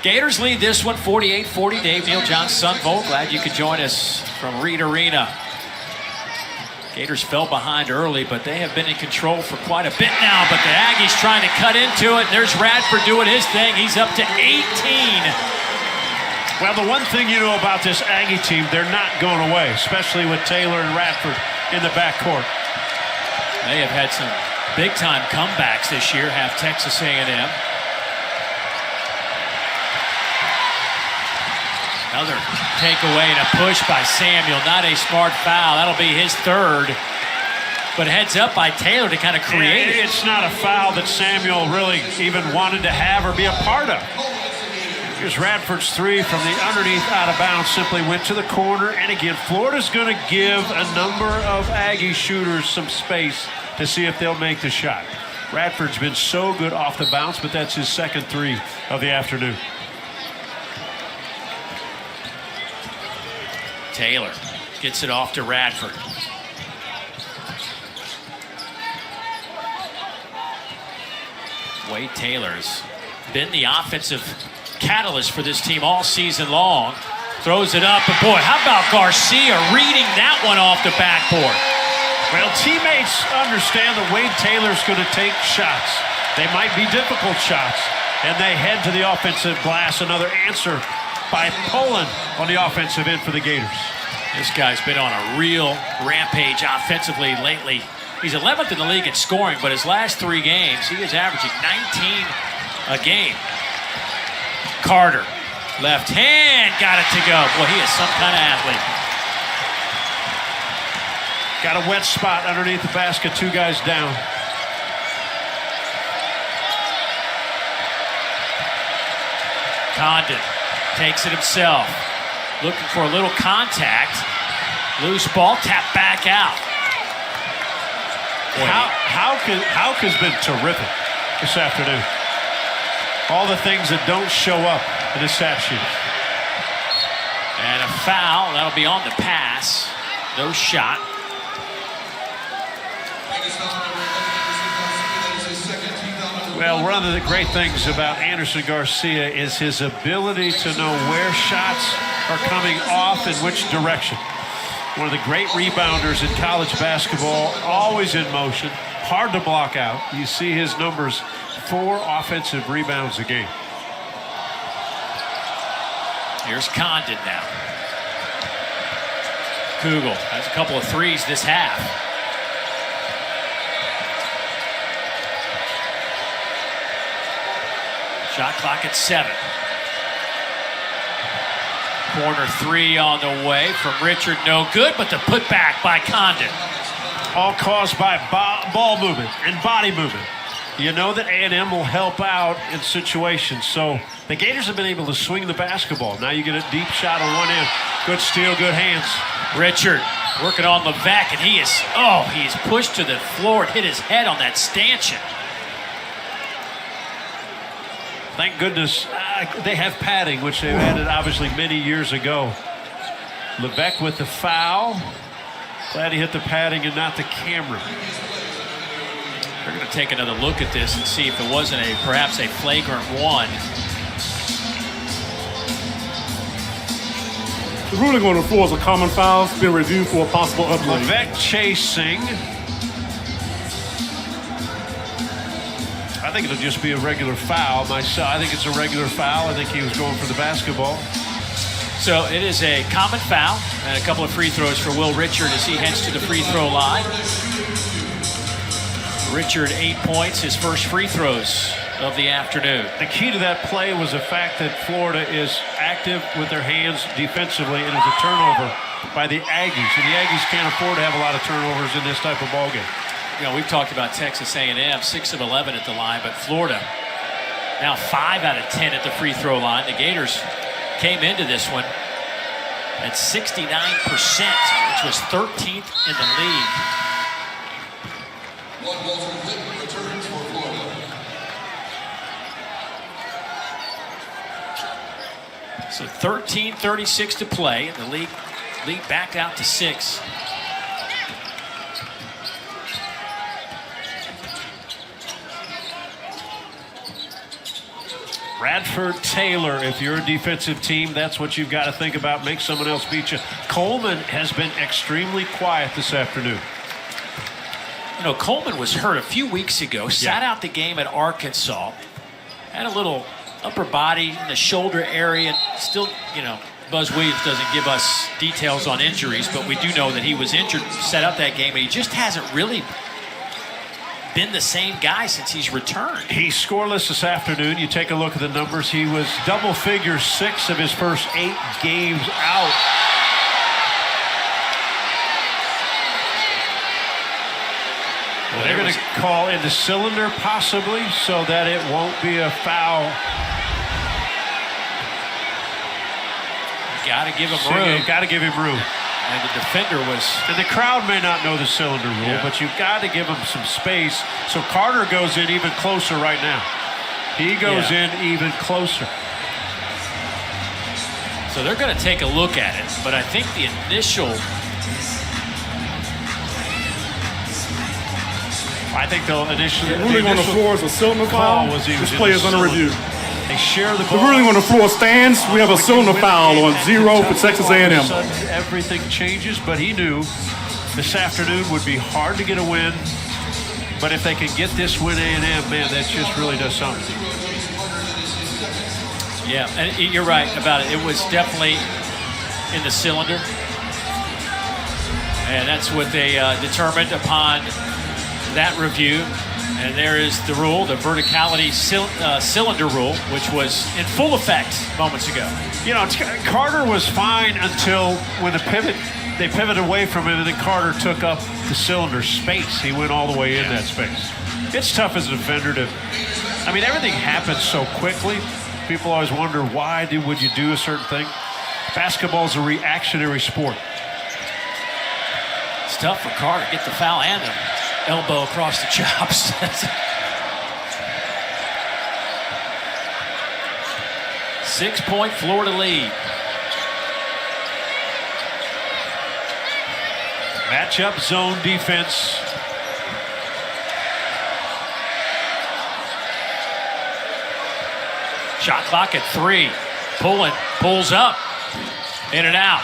Gators lead this one 48-40. Dave Neal, John Sunvolt. Glad you could join us from Reed Arena. Gators fell behind early, but they have been in control for quite a bit now. But the Aggies trying to cut into it. There's Radford doing his thing. He's up to 18. Well, the one thing you know about this Aggie team, they're not going away, especially with Taylor and Radford in the backcourt. They have had some big-time comebacks this year, have Texas A&M. Another takeaway and a push by Samuel. Not a smart foul. That'll be his third. But heads up by Taylor to kind of create it. It's not a foul that Samuel really even wanted to have or be a part of. Here's Radford's 3 from the underneath out of bounds. Simply went to the corner. And again, Florida's going to give a number of Aggie shooters some space to see if they'll make the shot. Radford's been so good off the bounce, but that's his second 3 of the afternoon. Taylor gets it off to Radford. Wade Taylor's been the offensive catalyst for this team all season long. Throws it up, but boy, how about Garcia reading that one off the backboard? Well, teammates understand that Wade Taylor's going to take shots. They might be difficult shots, and they head to the offensive glass. Another answer by Poland on the offensive end for the Gators. This guy's been on a real rampage offensively lately. He's 11th in the league in scoring, but his last 3 games, he is averaging 19 a game. Carter, left hand, got it to go. Boy, he is some kind of athlete. Got a wet spot underneath the basket, 2 guys down. Condon takes it himself. Looking for a little contact. Loose ball, tap back out. Hauk has been terrific this afternoon. All the things that don't show up in his stat sheet. And a foul. That'll be on the pass. No shot. Well, one of the great things about Anderson Garcia is his ability to know where shots are coming off and which direction. One of the great rebounders in college basketball, always in motion, hard to block out. You see his numbers, 4 offensive rebounds a game. Here's Condon now. Kugel has a couple of threes this half. Shot clock at 7. Corner 3 on the way from Richard, no good, but the putback by Condon. All caused by ball movement and body movement. You know that A&M will help out in situations. So the Gators have been able to swing the basketball. Now you get a deep shot on one end. Good steal, good hands. Richard working on Levesque, and he's pushed to the floor and hit his head on that stanchion. Thank goodness they have padding, which they've added obviously many years ago. Levesque with the foul. Glad he hit the padding and not the camera. We're going to take another look at this and see if it wasn't perhaps a flagrant one. The ruling on the floor is a common foul. It's been reviewed for a possible uplink. Levesque chasing. I think it'll just be a regular foul. I think it's a regular foul. I think he was going for the basketball. So it is a common foul and a couple of free throws for Will Richard as he heads to the free throw line. Richard 8 points, his first free throws of the afternoon. The key to that play was the fact that Florida is active with their hands defensively, and it's a turnover by the Aggies. And the Aggies can't afford to have a lot of turnovers in this type of ball game. You know, we've talked about Texas A&M, 6 of 11 at the line, but Florida now 5 out of 10 at the free throw line. The Gators came into this one at 69%, which was 13th in the league. Returns for Florida. So 13:36 to play, and the lead back out to 6. Radford, Taylor, if you're a defensive team, that's what you've got to think about. Make someone else beat you. Coleman has been extremely quiet this afternoon. You know, Coleman was hurt a few weeks ago, sat out the game at Arkansas, had a little upper body in the shoulder area. Still, you know, Buzz Williams doesn't give us details on injuries, but we do know that he was injured, sat out that game, and he just hasn't really been the same guy since he's returned. He's scoreless this afternoon. You take a look at the numbers. He was double figures 6 of his first 8 games out. Well, they're going to call in the cylinder possibly so that it won't be a foul. Got to give him room. Got to give him room. And the defender was... And the crowd may not know the cylinder rule, but you've got to give him some space. So Carter goes in even closer right now. He goes in even closer. So they're going to take a look at it, but I think the initial... I think they'll initially... The ruling on the floor is a cylinder foul. This play is under review. They share the ball. The ruling on the floor stands. We have a cylinder foul on 0 for Texas A&M. Everything changes, but he knew this afternoon would be hard to get a win. But if they can get this win, A&M, man, that just really does something. Yeah, and you're right about it. It was definitely in the cylinder. And that's what they determined upon that review. And there is the rule, the verticality cylinder rule, which was in full effect moments ago. You know, Carter was fine until when they pivoted away from him, and then Carter took up the cylinder space. He went all the way in that space. It's tough as a defender to, I mean, everything happens so quickly. People always wonder, would you do a certain thing? Basketball is a reactionary sport. It's tough for Carter to get the foul and the elbow across the chops. 6-point Florida lead. Matchup zone defense. Shot clock at 3. Pulls up. In and out.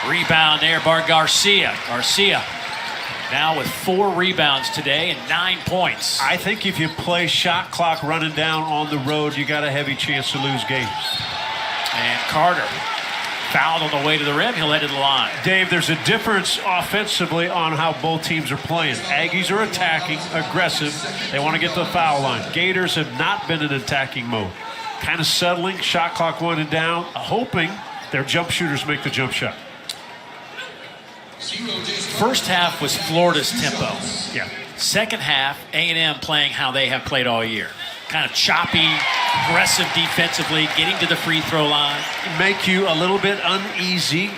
Rebound there by Garcia. Garcia Now with 4 rebounds today and 9 points. I think if you play shot clock running down on the road, you got a heavy chance to lose games. And Carter fouled on the way to the rim. He'll head to the line. Dave, there's a difference offensively on how both teams are playing. Aggies are attacking, aggressive. They want to get to the foul line. Gators have not been in attacking mode. Kind of settling, shot clock winding down, hoping their jump shooters make the jump shot. First half was Florida's tempo. Yeah. Second half, A&M playing how they have played all year. Kind of choppy, aggressive defensively, getting to the free throw line. Make you a little bit uneasy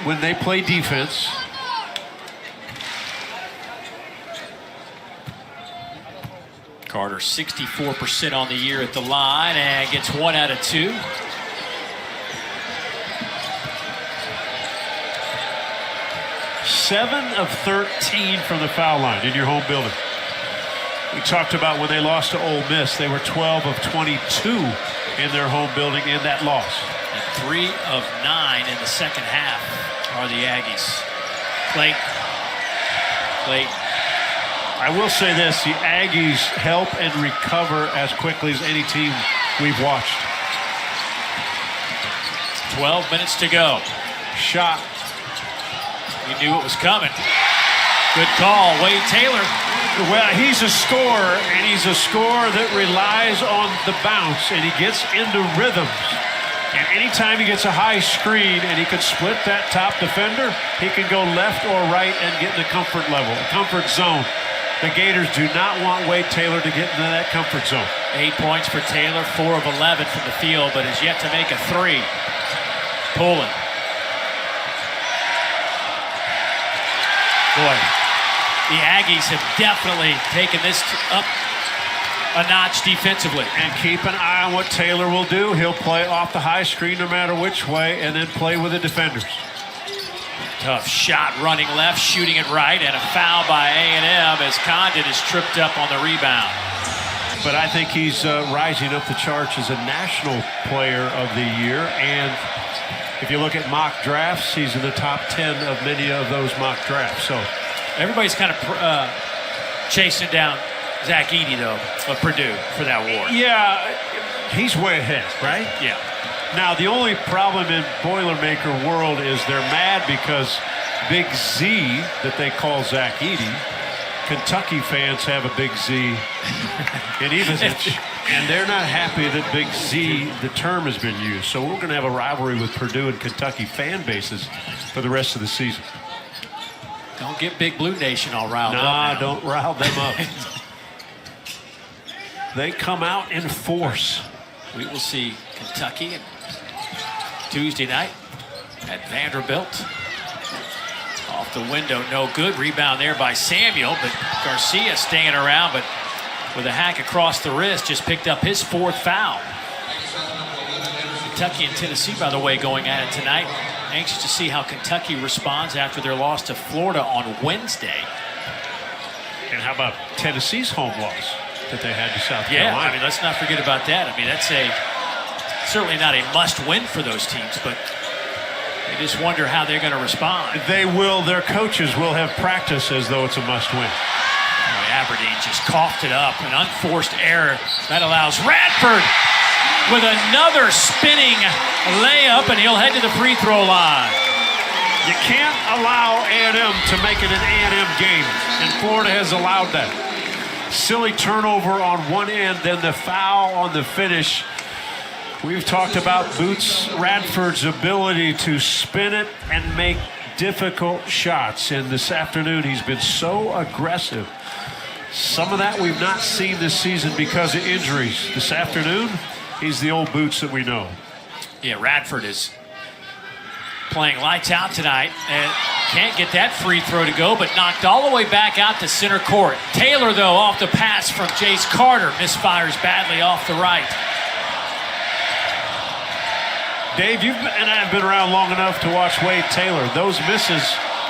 when they play defense. Carter 64% on the year at the line and gets 1 out of 2. Seven of 13 from the foul line in your home building. We talked about when they lost to Ole Miss, they were 12 of 22 in their home building in that loss. And 3 of 9 in the second half are the Aggies. Clayton. I will say this, the Aggies help and recover as quickly as any team we've watched. 12 minutes to go. Shot. You knew it was coming. Good call, Wade Taylor. Well, he's a scorer, and he's a scorer that relies on the bounce, and he gets into rhythms. And anytime he gets a high screen and he can split that top defender, he can go left or right and get in the comfort level, comfort zone. The Gators do not want Wade Taylor to get into that comfort zone. 8 points for Taylor, 4 of 11 from the field, but has yet to make a 3. Pulling. Boy, the Aggies have definitely taken this up a notch defensively. And keep an eye on what Taylor will do. He'll play off the high screen no matter which way and then play with the defenders. Tough shot running left, shooting it right, and a foul by A&M as Condon is tripped up on the rebound. But I think he's rising up the charts as a national player of the year. And if you look at mock drafts, he's in the top 10 of many of those mock drafts. So everybody's kind of chasing down Zach Edey, though, of Purdue for that award. yeah, he's way ahead, right? Yeah. Now, the only problem in Boilermaker world is they're mad because Big Z, that they call Zach Edey, Kentucky fans have a Big Z in Ivisic, and they're not happy that Big Z, the term, has been used. So we're going to have a rivalry with Purdue and Kentucky fan bases for the rest of the season. Don't get Big Blue Nation all riled up. Nah, don't rile them up. They come out in force. We will see Kentucky Tuesday night at Vanderbilt. Off the window, no good. Rebound there by Samuel, but Garcia staying around, but with a hack across the wrist, just picked up his 4th foul. Kentucky and Tennessee, by the way, going at it tonight. Anxious to see how Kentucky responds after their loss to Florida on Wednesday. And how about Tennessee's home loss that they had to South Yeah, Carolina? I mean, let's not forget about that. I mean, that's certainly not a must-win for those teams, but you just wonder how they're going to respond. They will. Their coaches will have practice as though it's a must-win. Aberdeen just coughed it up. An unforced error that allows Radford with another spinning layup, and he'll head to the free throw line. You can't allow A&M to make it an A&M game, and Florida has allowed that. Silly turnover on one end, then the foul on the finish. We've talked about Boots Radford's ability to spin it and make difficult shots, and this afternoon he's been so aggressive. Some of that we've not seen this season because of injuries. This afternoon, he's the old Boots that we know. Yeah, Radford is playing lights out tonight and can't get that free throw to go, but knocked all the way back out to center court. Taylor, though, off the pass from Jace Carter, misfires badly off the right. Dave, you and I have been around long enough to watch Wade Taylor. Those misses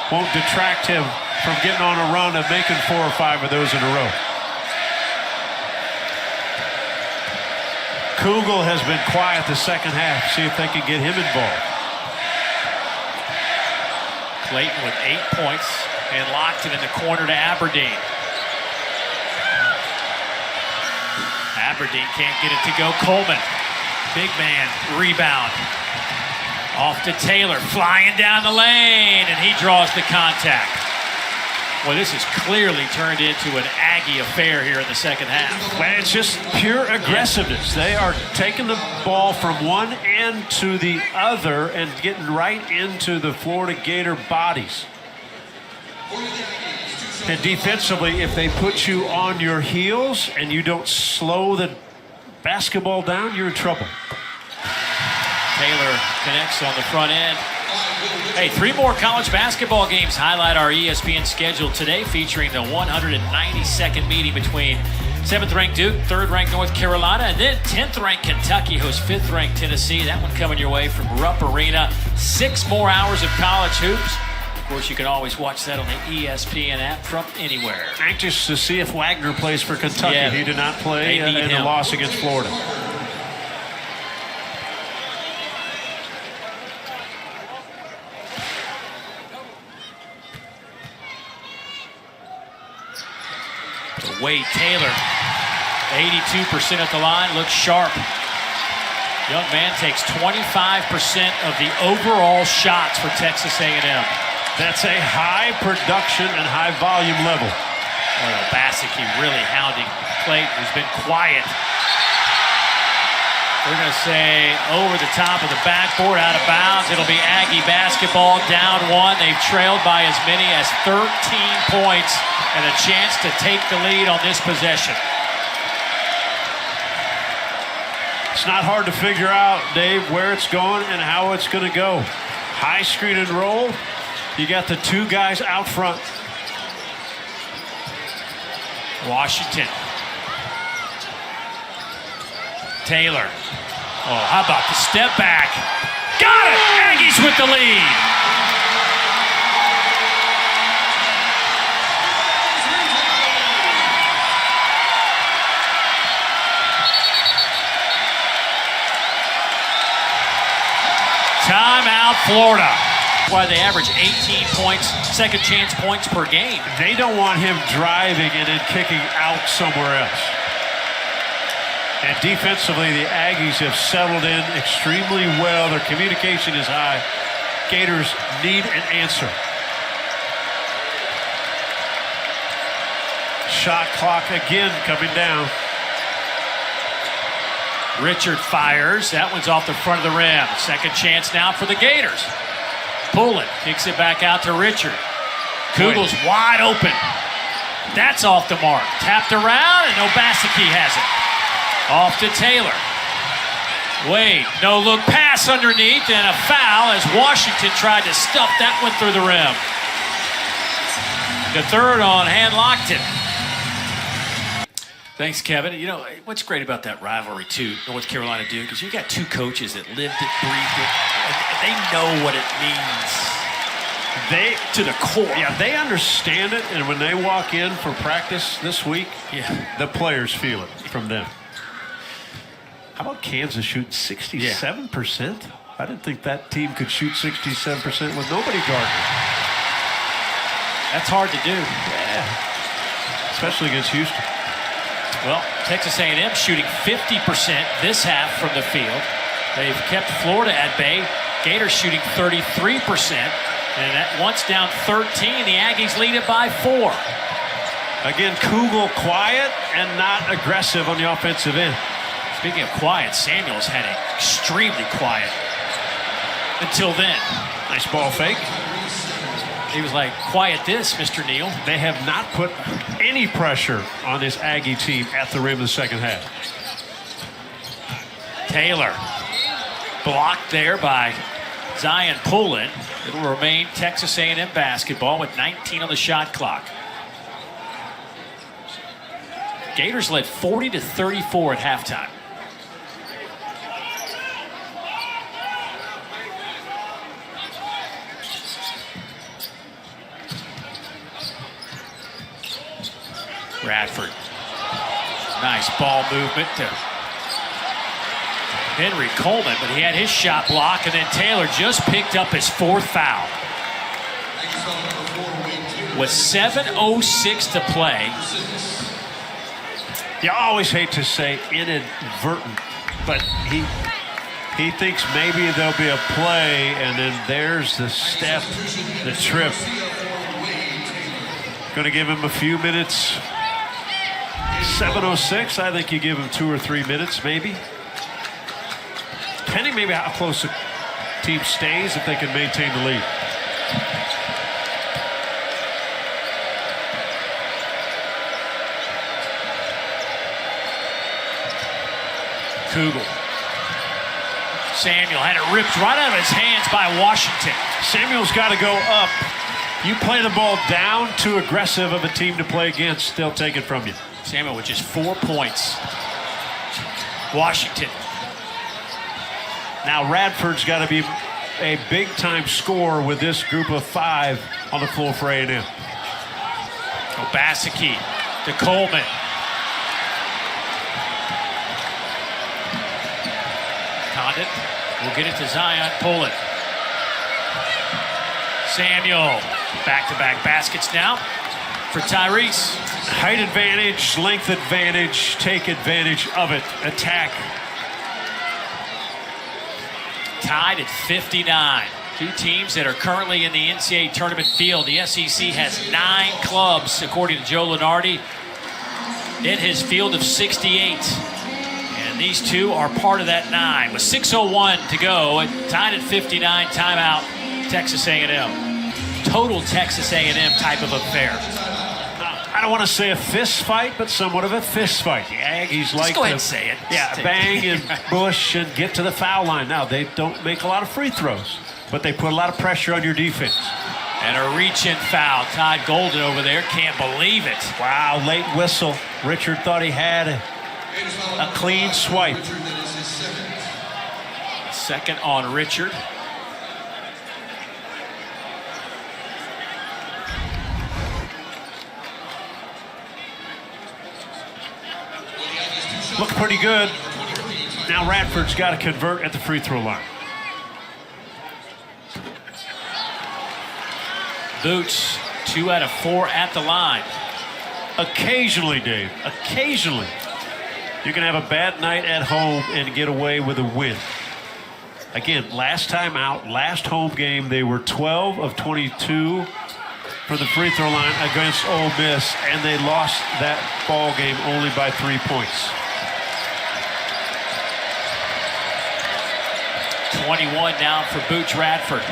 won't detract him from getting on a run of making 4 or 5 of those in a row. Kugel has been quiet the second half. See if they can get him involved. Clayton with 8 points, And locked it in the corner to Aberdeen. Aberdeen can't get it to go. Coleman, big man, rebound. Off to Taylor, flying down the lane, and he draws the contact. Well, this has clearly turned into an Aggie affair here in the second half. Well, it's just pure aggressiveness. They are taking the ball from one end to the other and getting right into the Florida Gator bodies. And defensively, if they put you on your heels and you don't slow the basketball down, you're in trouble. Taylor connects on the front end. Hey, 3 more college basketball games highlight our ESPN schedule today, featuring the 192nd meeting between 7th-ranked Duke, 3rd-ranked North Carolina, and then 10th-ranked Kentucky hosts 5th-ranked Tennessee. That one coming your way from Rupp Arena. 6 more hours of college hoops. Of course, you can always watch that on the ESPN app from anywhere. Anxious to see if Wagner plays for Kentucky. Yeah, he did not play in the loss against Florida. Wade Taylor, 82% at the line, looks sharp. Young man takes 25% of the overall shots for Texas A&M. That's a high production and high volume level. Well, Bassicki really hounding Clayton, who's been quiet. They're going to say over the top of the backboard, out of bounds. It'll be Aggie basketball, down 1. They've trailed by as many as 13 points and a chance to take the lead on this possession. It's not hard to figure out, Dave, where it's going and how it's going to go. High screen and roll. You got the 2 guys out front. Washington. Taylor. Oh, how about the step back? Got it! Aggies with the lead. Timeout, Florida. Why they average 18 points, second chance points per game. They don't want him driving and then kicking out somewhere else. And defensively, the Aggies have settled in extremely well. Their communication is high. Gators need an answer. Shot clock again coming down. Richard fires. That one's off the front of the rim. Second chance now for the Gators. Pullen kicks it back out to Richard. Kugel's wide open. That's off the mark. Tapped around, and Obaseki has it. Off to Taylor. Wade, no look pass underneath, and a foul as Washington tried to stuff that one through the rim. The third on hand locked it. Thanks, Kevin. You know, what's great about that rivalry, too, North Carolina Duke, is you got 2 coaches that lived it, breathed it, and they know what it means. They to the core. Yeah, they understand it, and when they walk in for practice this week, the players feel it from them. How about Kansas shooting 67%? I didn't think that team could shoot 67% with nobody guarding. That's hard to do. Yeah, especially against Houston. Well, Texas A&M shooting 50% this half from the field. They've kept Florida at bay. Gators shooting 33%. And at once down 13, the Aggies lead it by 4. Again, Kugel quiet and not aggressive on the offensive end. Speaking of quiet, Samuels had it extremely quiet until then. Nice ball fake. He was like, quiet this, Mr. Neal. They have not put any pressure on this Aggie team at the rim in the second half. Taylor blocked there by Zion Pullen. It'll remain Texas A&M basketball with 19 on the shot clock. Gators led 40-34 at halftime. Radford. Nice ball movement to Henry Coleman, but he had his shot blocked, and then Taylor just picked up his 4th foul. with 7:06 to play. You always hate to say inadvertent, but he thinks maybe there'll be a play, and then there's the step, the trip. Going to give him a few minutes. 7:06, I think you give him 2 or 3 minutes, maybe. Depending maybe how close the team stays, if they can maintain the lead. Kugel. Samuel had it ripped right out of his hands by Washington. Samuel's got to go up. You play the ball down, too aggressive of a team to play against, they'll take it from you. Samuel with just 4 points. Washington. Now Radford's got to be a big-time scorer with this group of 5 on the floor for A&M. Obaseki to Coleman. Condon will get it to Zion. Pull it. Samuel. Back-to-back baskets now for Tyrese. Height advantage, length advantage, take advantage of it. Attack. Tied at 59. 2 teams that are currently in the NCAA tournament field. The SEC has 9 clubs, according to Joe Lunardi. In his field of 68. And these 2 are part of that 9. With 6:01 to go, tied at 59, timeout, Texas A&M. Total Texas A&M type of affair. I don't want to say a fist fight, but somewhat of a fist fight. The Aggies like Just go ahead to, and say it. Yeah, bang and push and get to the foul line. Now, they don't make a lot of free throws, but they put a lot of pressure on your defense. And a reach-in foul. Todd Golden over there can't believe it. Wow, late whistle. Richard thought he had a clean swipe. Second on Richard. Looked pretty good. Now Radford's got to convert at the free throw line. Boots, 2 out of 4 at the line. Occasionally, Dave, occasionally, you can have a bad night at home and get away with a win. Again, last time out, last home game, they were 12 of 22 from the free throw line against Ole Miss, and they lost that ball game only by 3 points. 21 now for Boots Radford.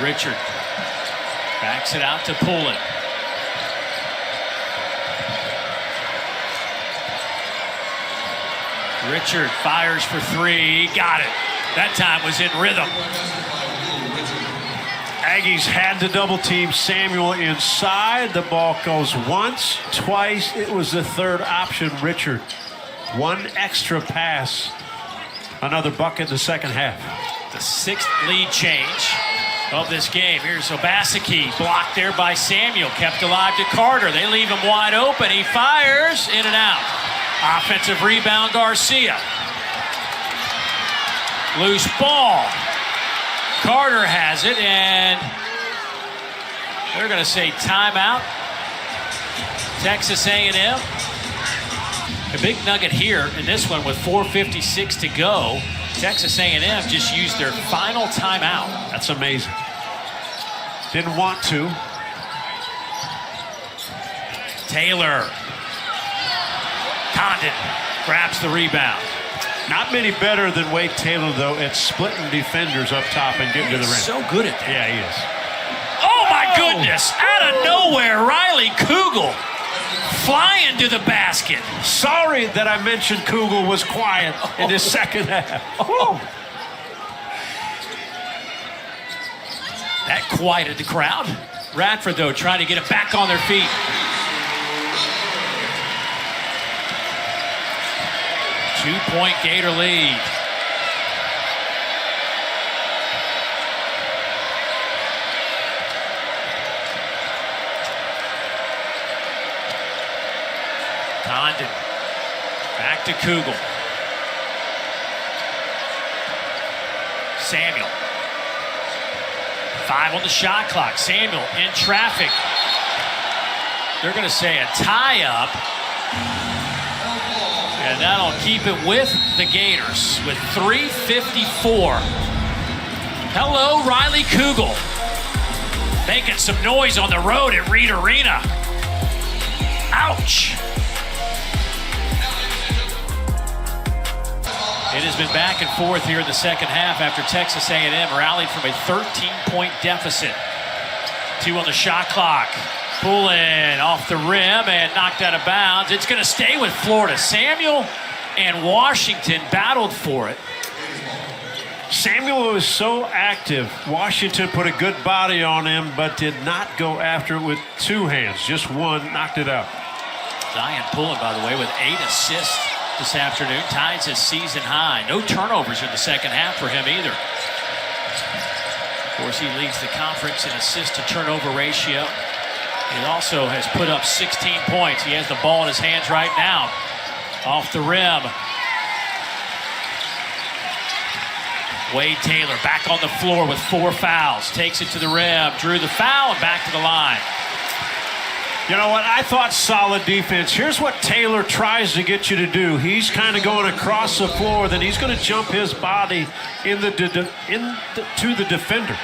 Richard backs it out to Pullen. Richard fires for 3. Got it. That time was in rhythm. Aggies had to double team Samuel inside. The ball goes once, twice. It was the third option, Richard. 1 extra pass. Another bucket in the second half. The 6th lead change of this game. Here's Obaseki, blocked there by Samuel, kept alive to Carter. They leave him wide open. He fires, in and out. Offensive rebound, Garcia. Loose ball. Carter has it, and they're going to say timeout. Texas A&M. A big nugget here in this one with 4:56 to go. Texas A&M just used their final timeout. That's amazing. Didn't want to. Taylor. Condon grabs the rebound. Not many better than Wade Taylor, though, at splitting defenders up top and getting to the rim. So good at that. Yeah, he is. Oh, my goodness. Out of nowhere, Riley Kugel flying to the basket. Sorry that I mentioned Kugel was quiet in his second half. Oh. That quieted the crowd. Radford, though, trying to get it back on their feet. Two-point Gator lead. Condon. Back to Kugel. Samuel. 5 on the shot clock. Samuel in traffic. They're going to say a tie-up. And that'll keep it with the Gators with 3:54. Hello, Riley Kugel. Making some noise on the road at Reed Arena. Ouch. It has been back and forth here in the second half after Texas A&M rallied from a 13-point deficit. 2 on the shot clock. Pulling off the rim and knocked out of bounds. It's going to stay with Florida. Samuel and Washington battled for it. Samuel was so active. Washington put a good body on him, but did not go after it with 2 hands. Just 1, knocked it out. Zion Pullen, by the way, with 8 assists this afternoon. Ties his season high. No turnovers in the second half for him either. Of course, he leads the conference in assist to turnover ratio. He also has put up 16 points. He has the ball in his hands right now. Off the rim. Wade Taylor back on the floor with 4 fouls. Takes it to the rim. Drew the foul and back to the line. You know what? I thought solid defense. Here's what Taylor tries to get you to do. He's kind of going across the floor. Then he's going to jump his body to the defender.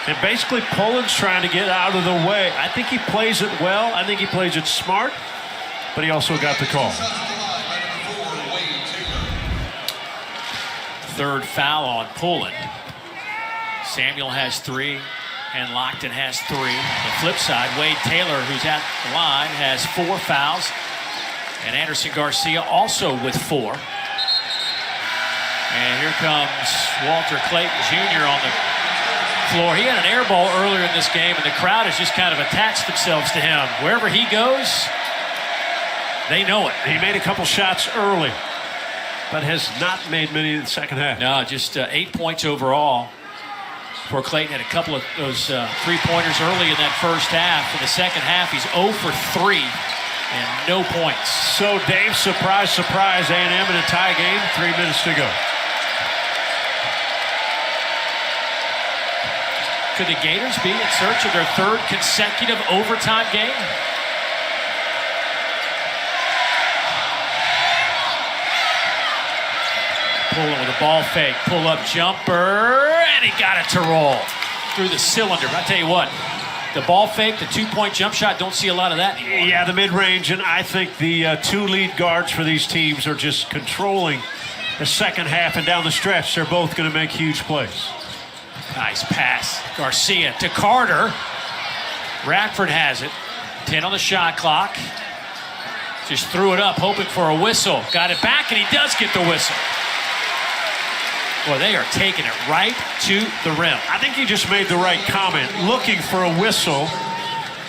And basically, Pullen's trying to get out of the way. I think he plays it well. I think he plays it smart. But he also got the call. 3rd foul on Pullen. Samuel has 3, and Lockton has 3. The flip side, Wade Taylor, who's at the line, has 4 fouls. And Anderson Garcia also with 4. And here comes Walter Clayton Jr. on the floor. He had an air ball earlier in this game, and the crowd has just kind of attached themselves to him. Wherever he goes, they know it. He made a couple shots early, but has not made many in the second half. No, just 8 points overall. For Clayton had a couple of those 3-pointers early in that first half. In the second half, he's 0 for 3 and no points. So, Dave, surprise, surprise, A&M in a tie game. 3 minutes to go. Could the Gators be in search of their 3rd consecutive overtime game? Pulling with a ball fake, pull-up jumper, and he got it to roll through the cylinder. But I tell you what, the ball fake, the 2-point jump shot, don't see a lot of that anymore. Yeah, the mid-range, and I think the 2 lead guards for these teams are just controlling the second half, and down the stretch, they're both going to make huge plays. Nice pass. Garcia to Carter. Radford has it. 10 on the shot clock. Just threw it up, hoping for a whistle. Got it back, and he does get the whistle. Boy, they are taking it right to the rim. I think he just made the right comment, looking for a whistle,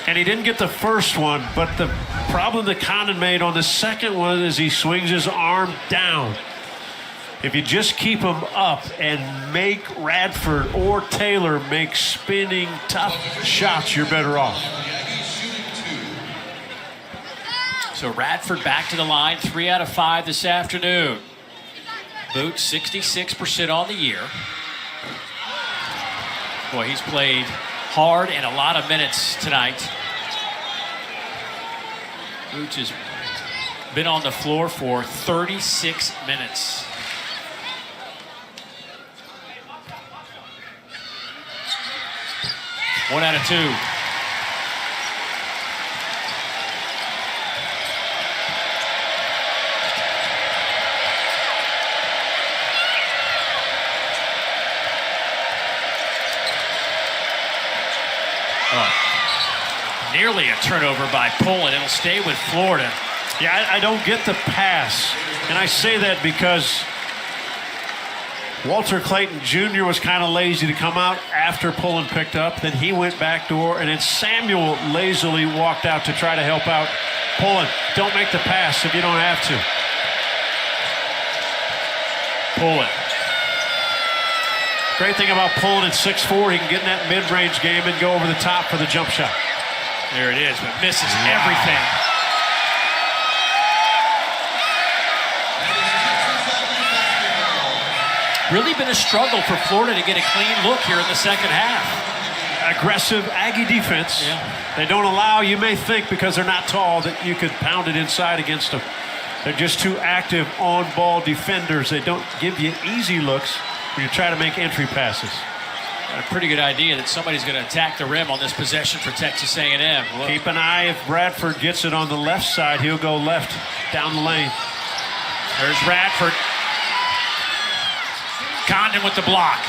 and he didn't get the first one, but the problem that Condon made on the second one is he swings his arm down. If you just keep him up and make Radford or Taylor make spinning, tough shots, you're better off. So Radford back to the line, 3 out of 5 this afternoon. Boot 66% on the year. Boy, he's played hard and a lot of minutes tonight. Boots has been on the floor for 36 minutes. One out of 2. Nearly a turnover by Pullen. It'll stay with Florida. Yeah, I don't get the pass. And I say that because Walter Clayton Jr. was kind of lazy to come out after Pullen picked up. Then he went backdoor, and then Samuel lazily walked out to try to help out Pullen. Don't make the pass if you don't have to. Pullen. Great thing about Pullen at 6'4", he can get in that mid-range game and go over the top for the jump shot. There it is, but misses everything. Really been a struggle for Florida to get a clean look here in the second half. aggressive Aggie defense. Yeah. They don't allow, you may think because they're not tall, that you could pound it inside against them. They're just too active on-ball defenders. They don't give you easy looks when you try to make entry passes. Got a pretty good idea that somebody's going to attack the rim on this possession for Texas A&M. Look. Keep an eye if Bradford gets it on the left side. He'll go left down the lane. There's Radford. Condon with the block.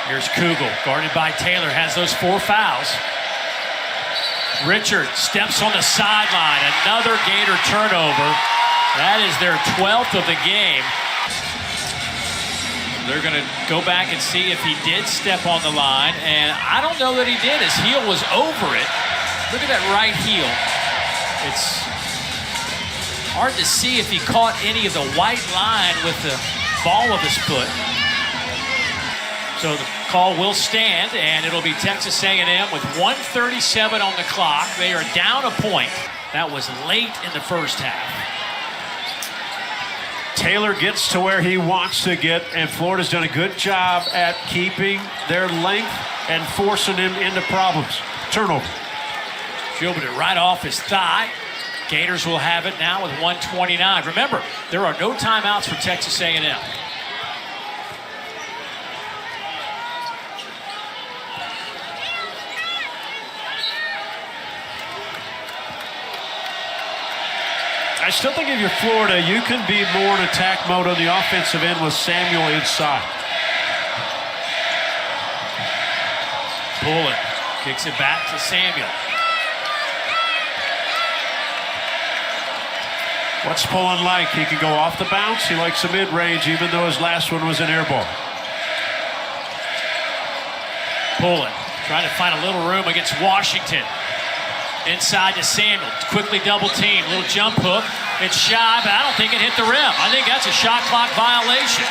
Here's Kugel, guarded by Taylor, has those 4 fouls. Richard steps on the sideline, another Gator turnover. That is their 12th of the game. They're going to go back and see if he did step on the line, and I don't know that he did. His heel was over it. Look at that right heel. It's hard to see if he caught any of the white line with the ball of his foot. So the call will stand, and it'll be Texas A&M with 1:37 on the clock. They are down a point. That was late in the first half. Taylor gets to where he wants to get, and Florida's done a good job at keeping their length and forcing him into problems. Turnover. Fielded it right off his thigh. Gators will have it now with 1:29. Remember, there are no timeouts for Texas A&M. I still think if you're Florida, you can be more in attack mode on the offensive end with Samuel inside. Pullen kicks it back to Samuel. What's Pullen like? He can go off the bounce. He likes the mid-range, even though his last one was an air ball. Pullen trying to find a little room against Washington. Inside to Samuel, quickly double team, little jump hook. It's shy, but I don't think it hit the rim. I think that's a shot clock violation.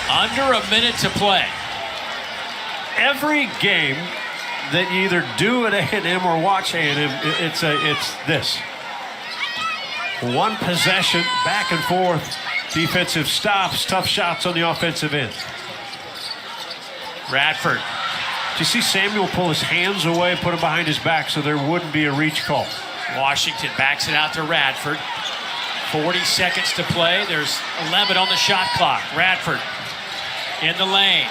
Under a minute to play. Every game that you either do at A&M or watch A&M, it's this. One possession, back and forth, defensive stops, tough shots on the offensive end. Radford. Do you see Samuel pull his hands away, put them behind his back so there wouldn't be a reach call? Washington backs it out to Radford. 40 seconds to play. There's 11 on the shot clock. Radford in the lane.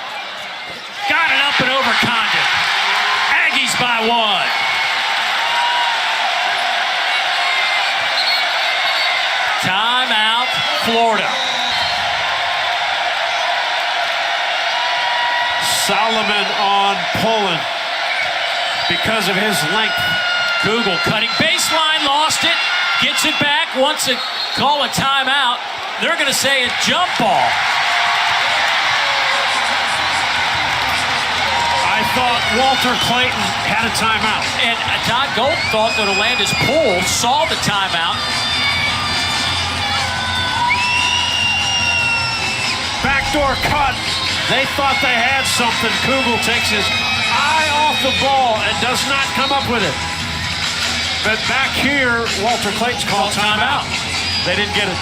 Got it up and over Condon. Aggies by 1. Timeout, Florida. Solomon on Pullen because of his length. Kugel cutting baseline, lost it, gets it back, wants to call a timeout. They're going to say a jump ball. I thought Walter Clayton had a timeout. And Todd Golden thought that Orlando's Poole saw the timeout. Backdoor cut. They thought they had something. Kugel takes his eye off the ball and does not come up with it. But back here, Walter Clayton's called timeout. They didn't get it.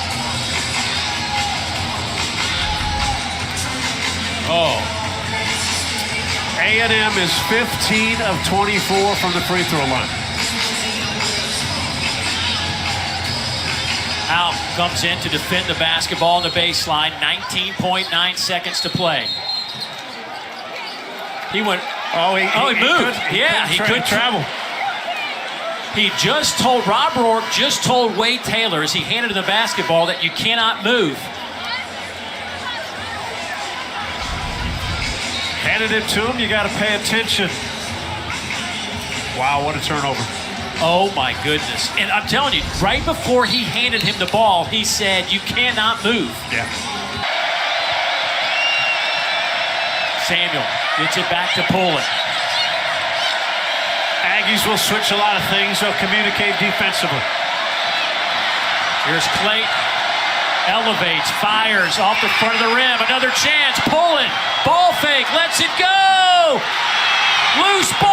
Oh. A&M is 15 of 24 from the free throw line. Al comes in to defend the basketball on the baseline. 19.9 seconds to play. He went. He moved. He could travel. He just told Rob Rourke, just told Wade Taylor as he handed him the basketball that you cannot move. Handed it to him. You got to pay attention. Wow, what a turnover. Oh my goodness. And I'm telling you, right before he handed him the ball, he said, you cannot move. Yeah. Samuel gets it back to Pullen. Aggies will switch a lot of things. They'll communicate defensively. Here's Clayton. Elevates, fires off the front of the rim. Another chance, pulling, ball fake, lets it go. Loose ball.